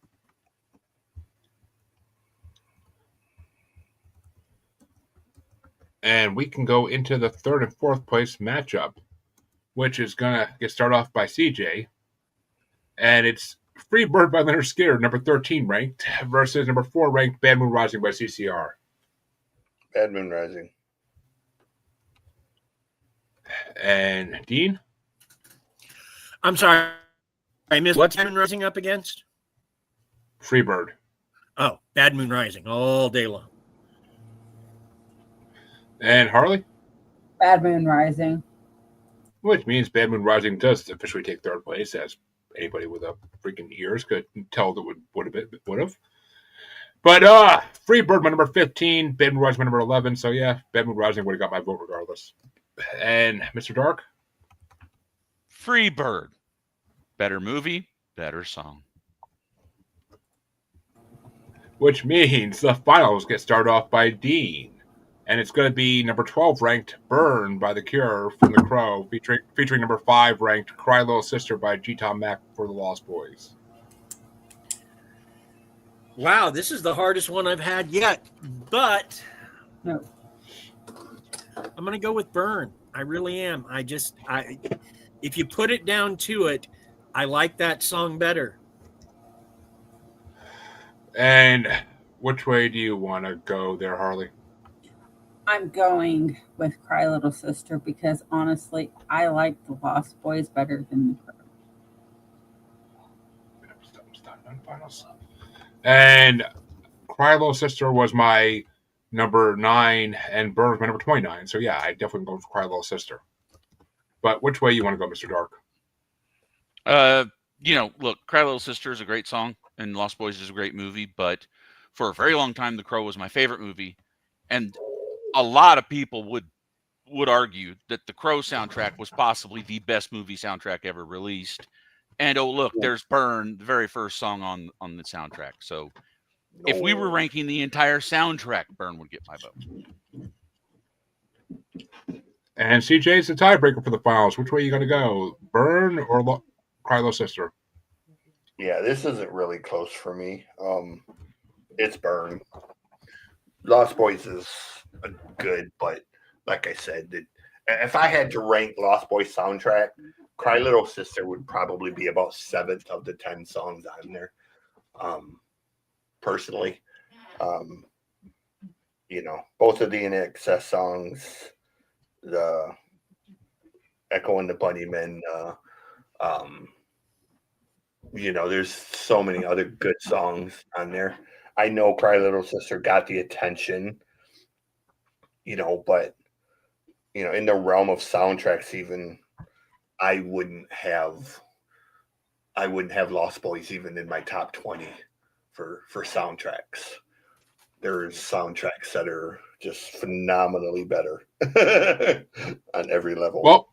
S1: And we can go into the third and fourth place matchup, which is going to get started off by CJ. And it's Free Bird by Leonard Skinner, number 13 ranked, versus number 4 ranked Bad Moon Rising by CCR.
S3: Bad Moon Rising.
S1: And Dean?
S5: I'm sorry. I missed what's Bad Moon Rising up against?
S1: Free Bird.
S5: Oh, Bad Moon Rising all day long.
S1: And Harley?
S2: Bad Moon Rising.
S1: Which means Bad Moon Rising does officially take third place, as anybody with a freaking ears could tell that would have. But Free Bird, my number 15, Bad Moon Rising, my number 11. So yeah, Bad Moon Rising would have got my vote regardless. And Mr. Dark?
S4: Free Bird. Better movie, better song.
S1: Which means the finals get started off by Dean. And it's going to be number 12 ranked Burn by The Cure from The Crow, featuring number 5 ranked Cry Little Sister by G. Tom Mack for The Lost Boys.
S5: Wow, this is the hardest one I've had yet. But
S2: No.
S5: I'm going to go with Burn. I really am. If you put it down to it, I like that song better.
S1: And which way do you want to go there, Harley?
S2: I'm going with Cry Little Sister because honestly, I like the Lost Boys better than the Crow.
S1: And Cry Little Sister was my number 9, and Burn was my number 29. So yeah, I definitely go with Cry Little Sister. But which way you want to go, Mr. Dark?
S4: Look, Cry Little Sister is a great song, and Lost Boys is a great movie. But for a very long time, The Crow was my favorite movie, and a lot of people would argue that the Crow soundtrack was possibly the best movie soundtrack ever released. And oh look, there's Burn, the very first song on the soundtrack. So if we were ranking the entire soundtrack, Burn would get my vote.
S1: And CJ is the tiebreaker for the finals. Which way are you going to go? Burn or Cry Little Sister?
S3: Yeah, this isn't really close for me. It's Burn. Lost Boys is good, but like I said, if I had to rank Lost Boys soundtrack, Cry Little Sister would probably be about 7th of the 10 songs on there. Personally, both of the In Excess songs, the Echo and the Bunnymen, there's so many other good songs on there. I know Cry Little Sister got the attention, but in the realm of soundtracks, even I wouldn't have Lost Boys even in my top 20 for soundtracks. There's soundtracks that are just phenomenally better on every level.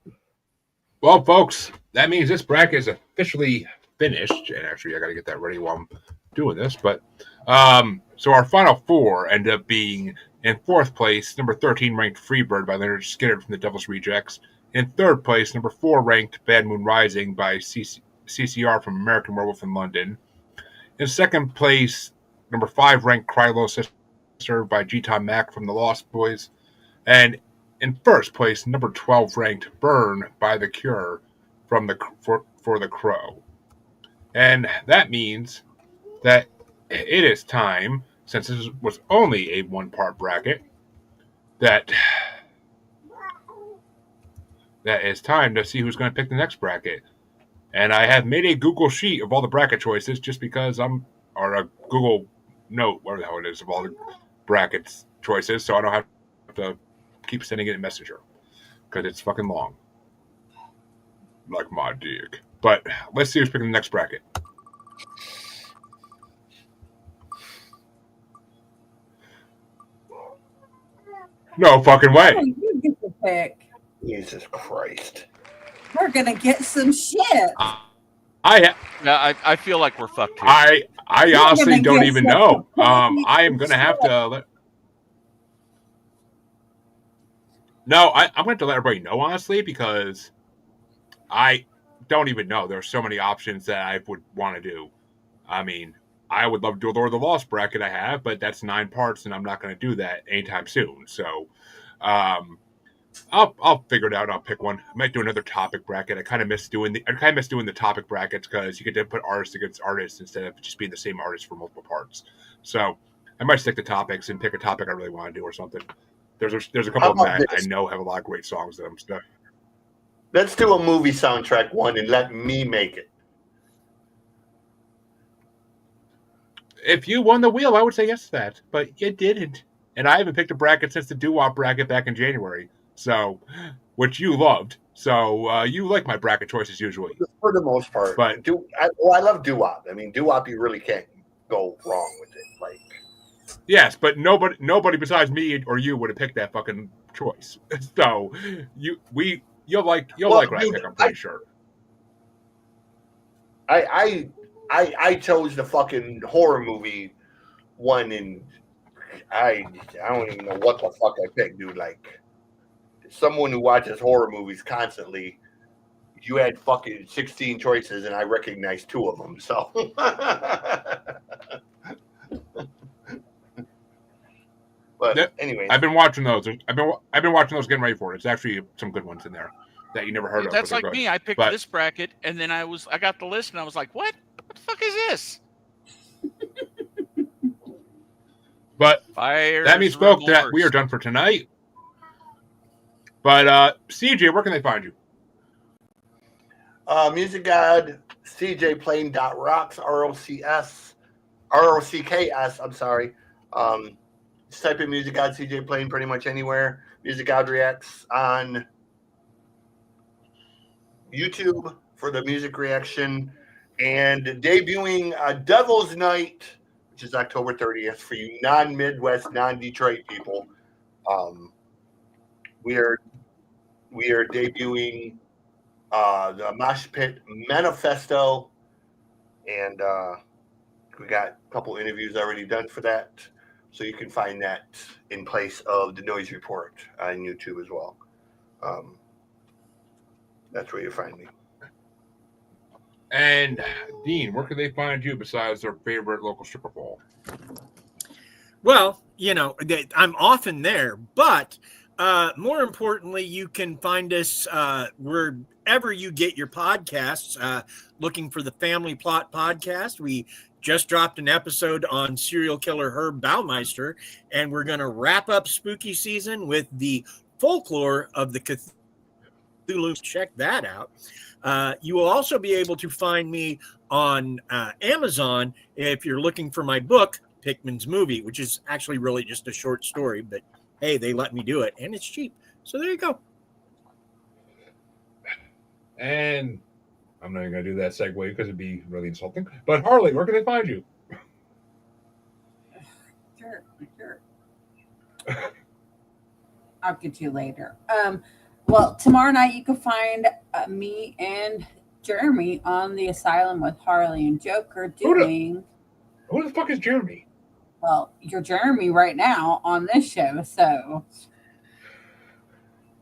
S1: Well, folks, that means this bracket is officially finished. And actually, I got to get that ready while I'm doing this. But so our final 4 end up being in 4th place, number 13 ranked Freebird by Leonard Skinner from the Devil's Rejects. In 3rd place, number 4 ranked Bad Moon Rising by CCR from American Werewolf in London. In 2nd place, number 5 ranked Cry Little Sister by G. Tom Mack from the Lost Boys. And in 1st place, number 12 ranked Burn by The Cure from for The Crow. And that means that it is time, since this was only a 1-part bracket, that that it's time to see who's going to pick the next bracket. And I have made a Google sheet of all the bracket choices just because or a Google note, whatever the hell it is, of all the brackets choices, so I don't have to keep sending it in Messenger because it's fucking long. Like my dick. But let's see who's picking the next bracket. No fucking way.
S2: Oh, you get the pick.
S3: Jesus Christ.
S2: We're gonna get some shit.
S4: I feel like we're fucked here.
S1: I honestly
S2: gonna
S1: don't
S2: get
S1: even
S2: some
S1: know.
S2: fucking
S1: I am gonna have to. I'm going to let everybody know honestly because I don't even know. There's so many options that I would want to do. I mean, I would love to do a Lord of the Lost bracket I have, but that's 9 parts, and I'm not going to do that anytime soon. So, I'll figure it out. I'll pick one. I might do another topic bracket. I kind of miss doing the topic brackets because you get to put artists against artists instead of just being the same artist for multiple parts. So I might stick to topics and pick a topic I really want to do or something. There's a couple of them that I know have a lot of great songs that I'm stuck.
S3: Let's do a movie soundtrack one and let me make it.
S1: If you won the wheel, I would say yes to that, but you didn't. And I haven't picked a bracket since the doo-wop bracket back in January, so which you loved. So you like my bracket choices usually,
S3: for the most part.
S1: But
S3: I love doo-wop. I mean, doo-wop, you really can't go wrong with it. Like,
S1: yes, but nobody besides me or you would have picked that fucking choice. So you'll like what I pick. I'm pretty sure.
S3: I chose the fucking horror movie one, and I don't even know what the fuck I picked, dude. Like, someone who watches horror movies constantly, you had fucking 16 choices, and I recognized 2 of them. So, but anyway,
S1: I've been watching those. I've been watching those, getting ready for it. It's actually some good ones in there that you never heard of.
S4: That's like me. I picked this bracket, and then I got the list, and I was like, "What? What the fuck is this?"
S1: But that means, folks, that we are done for tonight. But CJ, where can they find you?
S3: Music God, CJ Plain .rocks, ROCKS. I'm sorry. Just type in Music God, CJ Plain pretty much anywhere. Music God Reacts on YouTube for the music reaction, and debuting Devil's Night, which is October 30th for you non-Midwest, non-Detroit people. We are debuting the Mosh Pit Manifesto, and we got a couple interviews already done for that, so you can find that in place of the Noise Report on YouTube as well. That's where you find me.
S1: And Dean, where can they find you besides their favorite local stripper pole?
S5: Well, I'm often there, but more importantly, you can find us wherever you get your podcasts, looking for the Family Plot Podcast. We just dropped an episode on serial killer Herb Baumeister, and we're going to wrap up spooky season with the folklore of the Cthulhu. Check that out. You will also be able to find me on Amazon if you're looking for my book, Pickman's Movie, which is actually really just a short story, but hey, they let me do it, and it's cheap. So there you go.
S1: And I'm not even going to do that segue because it'd be really insulting. But Harley, where can they find you?
S2: Sure. I'll get you later. Well, tomorrow night you can find me and Jeremy on the Asylum with Harley and Joker doing.
S1: Who the fuck is Jeremy?
S2: Well, you're Jeremy right now on this show, so.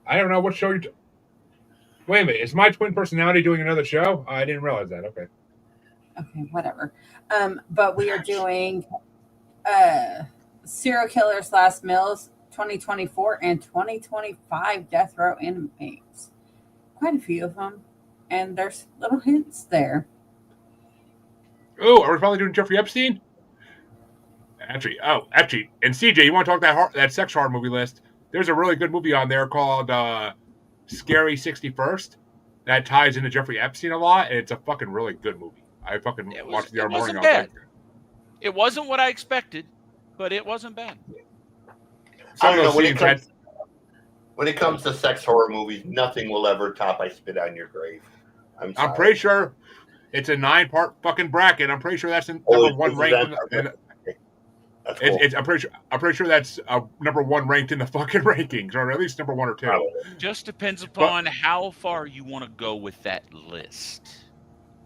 S1: I don't know what show you're. Wait a minute, is my twin personality doing another show? I didn't realize that. Okay,
S2: whatever. But we are doing Serial Killers Last Mills 2024 and 2025 Death Row Inmates. Quite a few of them, and there's little hints there.
S1: Oh, are we finally doing Jeffrey Epstein? Actually, and CJ, you want to talk that sex horror movie list? There's a really good movie on there called Scary 61st. That ties into Jeffrey Epstein a lot, and it's a fucking really good movie. I fucking watched it the other morning.
S4: Wasn't bad. It wasn't what I expected, but it wasn't bad.
S3: I don't know, when it comes to sex horror movies, nothing will ever top I Spit on Your Grave. I'm
S1: pretty sure it's a 9-part fucking bracket. I'm pretty sure that's number one ranked.
S3: That's cool.
S1: I'm pretty sure that's number one ranked in the fucking rankings, or at least number 1 or 2.
S3: Probably.
S4: Just depends upon how far you want to go with that list.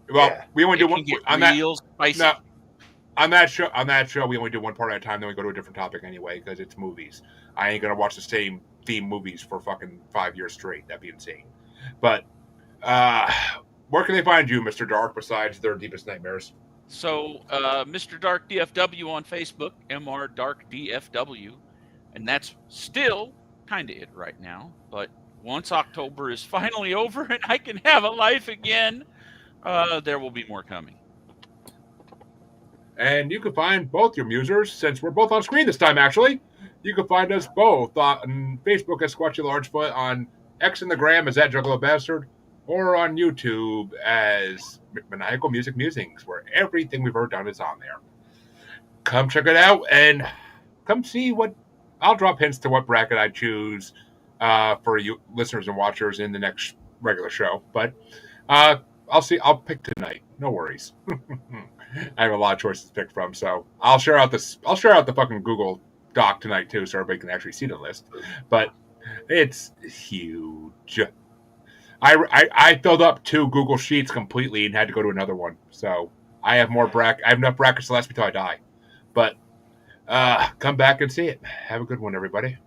S1: Well, we only do one on that.
S4: Spicy.
S1: No, on that show, we only do one part at a time. Then we go to a different topic anyway because it's movies. I ain't gonna watch the same theme movies for fucking 5 years straight. That'd be insane. But where can they find you, Mr. Dark, besides their deepest nightmares?
S4: So, Mr. Dark DFW on Facebook, MR Dark DFW, and that's still kind of it right now. But once October is finally over and I can have a life again, there will be more coming.
S1: And you can find both your musers, since we're both on screen this time, actually. You can find us both on Facebook as Squatchy Largefoot, on X and the Gram as that Juggalo Bastard, or on YouTube as Maniacal Music Musings, where everything we've ever done is on there. Come check it out and come see what I'll drop hints to what bracket I choose for you listeners and watchers in the next regular show. But I'll pick tonight. No worries. I have a lot of choices to pick from, so I'll share out the fucking Google Doc tonight too, so everybody can actually see the list. But it's huge. I filled up 2 Google Sheets completely and had to go to another one. So I have I have enough brackets to last me till I die. But come back and see it. Have a good one, everybody.